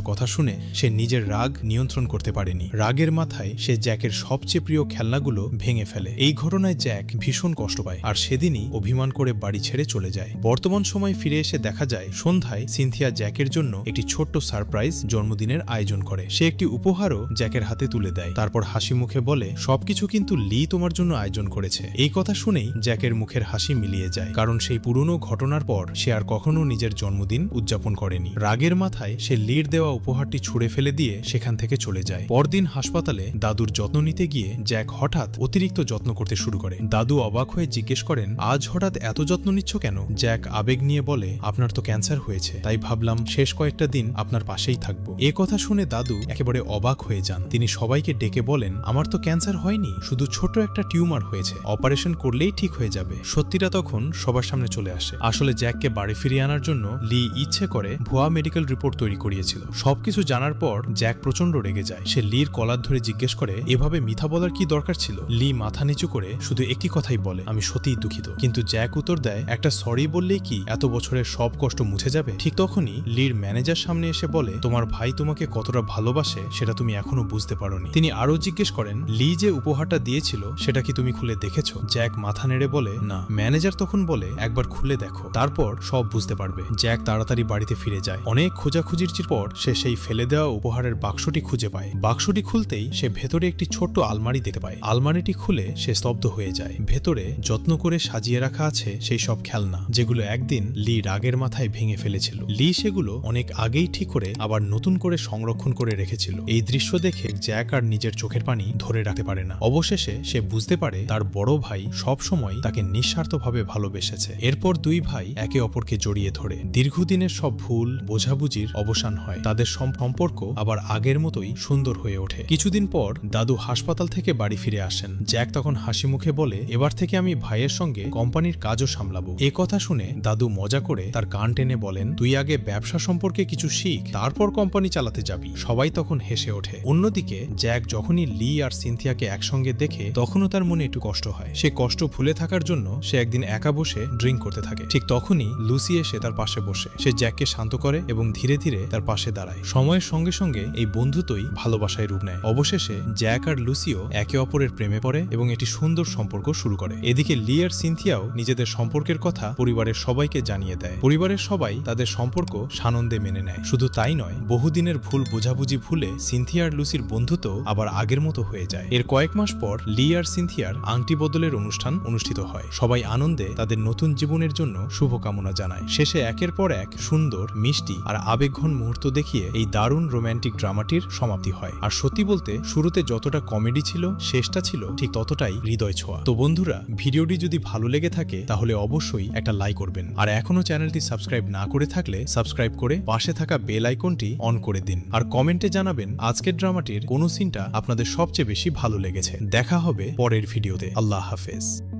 কথা শুনে সে নিজের রাগ নিয়ন্ত্রণ করতে পারেনি। রাগের মাথায় সে জ্যাকের সবচেয়ে প্রিয় খেলনাগুলো ভেঙে ফেলে। এই ঘটনায় জ্যাক ভীষণ কষ্ট পায় আর সেদিনই অভিমান করে বাড়ি ছেড়ে চলে যায়। বর্তমান সময় ফিরে এসে দেখা যায় সন্ধ্যায় সিনথিয়া জ্যাকের জন্য একটি ছোট্ট সারপ্রাইজ জন্মদিনের আয়োজন করে। সে একটি উপহারও জ্যাকের হাতে তুলে দেয়। তারপর হাসি মুখে বলে সবকিছু কিন্তু লি তোমার জন্য আয়োজন করেছে। এই কথা শুনেই জ্যাকের মুখের হাসি মিলিয়ে যায়, কারণ সেই পুরনো ঘটনার পর সে আর কখনো নিজের জন্মদিন উদযাপন করেনি। রাগের মাথায় সে লির দেওয়া উপহারটি ছুঁড়ে ফেলে দিয়ে সেখান থেকে চলে যায়। পরদিন হাসপাতালে দাদুর যত্ন নিতে গিয়ে জ্যাক হঠাৎ অতিরিক্ত যত্ন করতে শুরু করে। দাদু অবাক হয়ে জিজ্ঞেস করেন আজ হঠাৎ এত যত্ন নিচ্ছ কেন। জ্যাক আবেগ নিয়ে বলে আপনার তো ক্যান্সার হয়েছে, তাই ভাবলাম শেষ কয়েকটা দিন আপনার পাশেই থাকবো। এ কথা শুনে দাদু একেবারে অবাক হয়ে যান। তিনি সবাইকে ডেকে বলেন আমার তো ক্যান্সার হয়নি, শুধু ছোট একটা টিউমার হয়েছে, অপারেশন করলেই ঠিক হয়ে যাবে। সত্যিটা তখন সবার সামনে চলে আসে। আসলে জ্যাককে বাড়ি ফিরিয়ে আনার জন্য লি ইচ্ছে করে ভুয়া মেডিকেল রিপোর্ট তৈরি করিয়েছিল। সবকিছু জানার পর জ্যাক প্রচন্ড রেগে যায়। সে লির কলার ধরে জিজ্ঞেস করে এভাবে মিথ্যা বলার কি দরকার ছিল। লি মাথা নিচু করে শুধু একটি কথাই বলে আমি সত্যিই দুঃখিত। কিন্তু জ্যাক উত্তর দেয় একটা সরি বললেই কি এত বছরের সব কষ্ট মুছে যাবে। ঠিক তখনই লির ম্যানেজার সামনে এসে বলে তোমার ভাই তোমাকে কতটা ভালোবাসে সেটা তুমি এখনো বুঝতে পারোনি। তিনি আরো জিজ্ঞেস করেন লি যে উপহারটা দিয়েছিল সেটা কি তুমি খুলে দেখেছো। জ্যাক মাথা নেড়ে বলে না। ম্যানেজার তখন বলে একবার খুলে দেখো, তারপর সব বুঝতে পারবে। জ্যাক তাড়াতাড়ি বাড়িতে ফিরে যায়। অনেক খোঁজাখুঁজির পর সে সেই ফেলে দেওয়া উপহারের বাক্সটি খুঁজে পায়। বাক্সটি খুলতেই সে ভেতরে একটি ছোট্ট আলমারি দেখতে পায়। আলমারিটি খুলে সে স্তব্ধ হয়ে যায়। ভেতরে যত্ন করে সাজিয়ে রাখা আছে সেই সব খেলনা যেগুলো একদিন লি রাগের মাথায় ভেঙে ফেলেছিল। লি লি সেগুলো অনেক আগেই ঠিক করে আবার নতুন করে সংরক্ষণ করে রেখেছিল। এই দৃশ্য দেখে জ্যাক আর নিজের চোখের পানি ধরে রাখতে পারে না। অবশেষে সে বুঝতে পারে তার বড় ভাই সব সময় তাকে নিঃস্বার্থভাবে ভালোবেসেছে। এরপর দুই ভাই একে অপরকে জড়িয়ে ধরে দীর্ঘদিনের সব ভুল বোঝাবুঝির অবসান হয়। তাদের সম্পর্ক আবার আগের মতোই সুন্দর হয়ে ওঠে। কিছুদিন পর দাদু হাসপাতাল থেকে বাড়ি ফিরে আসেন। জ্যাক তখন হাসি মুখে বলে, এবার থেকে আমি ভাইয়ের সঙ্গে কোম্পানির কাজও সামলাবো। এ কথা শুনে দাদু মজা করে তার কান টেনে বলেন, তুই আগে ব্যবসা সম্পর্কে কিছু শিখ, তারপর কোম্পানি চালাতে যাবি। সবাই তখন হেসে ওঠে। অন্যদিকে জ্যাক যখনই লি আর সিনথিয়াকে একসঙ্গে দেখে তখনও তার মনে একটু কষ্ট হয়। সে কষ্ট ভুলে থাকার জন্য সে একদিন একা বসে ড্রিঙ্ক করতে থাকে। ঠিক তখনই লুসি এসে তার পাশে বসে। সে জ্যাককে শান্ত করে এবং ধীরে ধীরে তার পাশে দাঁড়ায়। সময়ের সঙ্গে সঙ্গে এই বন্ধুত্বই ভালোবাসায় রূপ নেয়। অবশেষে জ্যাক আর লুসিও একে অপরের প্রেমে পড়ে এবং একটি সুন্দর সম্পর্ক শুরু করে। এদিকে লি আর সিনথিয়াও নিজেদের সম্পর্কের কথা পরিবারের সবাইকে জানিয়ে দেয়। পরিবারের সবাই তাদের সম্পর্ক সানন্দে মেনে নেয়। শুধু তাই নয়, বহুদিনের ভুল বোঝাবুঝি ভুলে সিনথিয়া আর লুসির বন্ধুত্ব আবার আগের মতো হয়ে যায়। এর কয়েক মাস পর লি আর সিনথিয়ার আংটি বদলের অনুষ্ঠান অনুষ্ঠিত হয়। সবাই আনন্দে তাদের নতুন জীবনের জন্য শুভকামনা জানায়। শেষে একের পর এক সুন্দর, মিষ্টি আর আবেগঘন মুহূর্ত দেখিয়ে এই দারুণ রোম্যান্টিক ড্রামাটির সমাপ্তি হয়। আর সত্যি বলতে শুরুতে যতটা কমেডি ছিল, শেষটা ছিল ঠিক ততটাই হৃদয় ছোঁয়া। তো বন্ধুরা, ভিডিওটি যদি ভালো লেগে থাকে তাহলে অবশ্যই একটা লাইক করবেন। আর এখনো চ্যানেলটি সাবস্ক্রাইব না করে থাকলে সাবস্ক্রাইব করে পাশে থাকা বেল আইকনটি অন করে দিন। আর কমেন্টে জানাবেন আজকের ড্রামাটির কোন সিনটা আপনাদের সবচেয়ে বেশি ভালো লেগেছে। দেখা হবে পরের ভিডিওতে। আল্লাহ হাফেজ।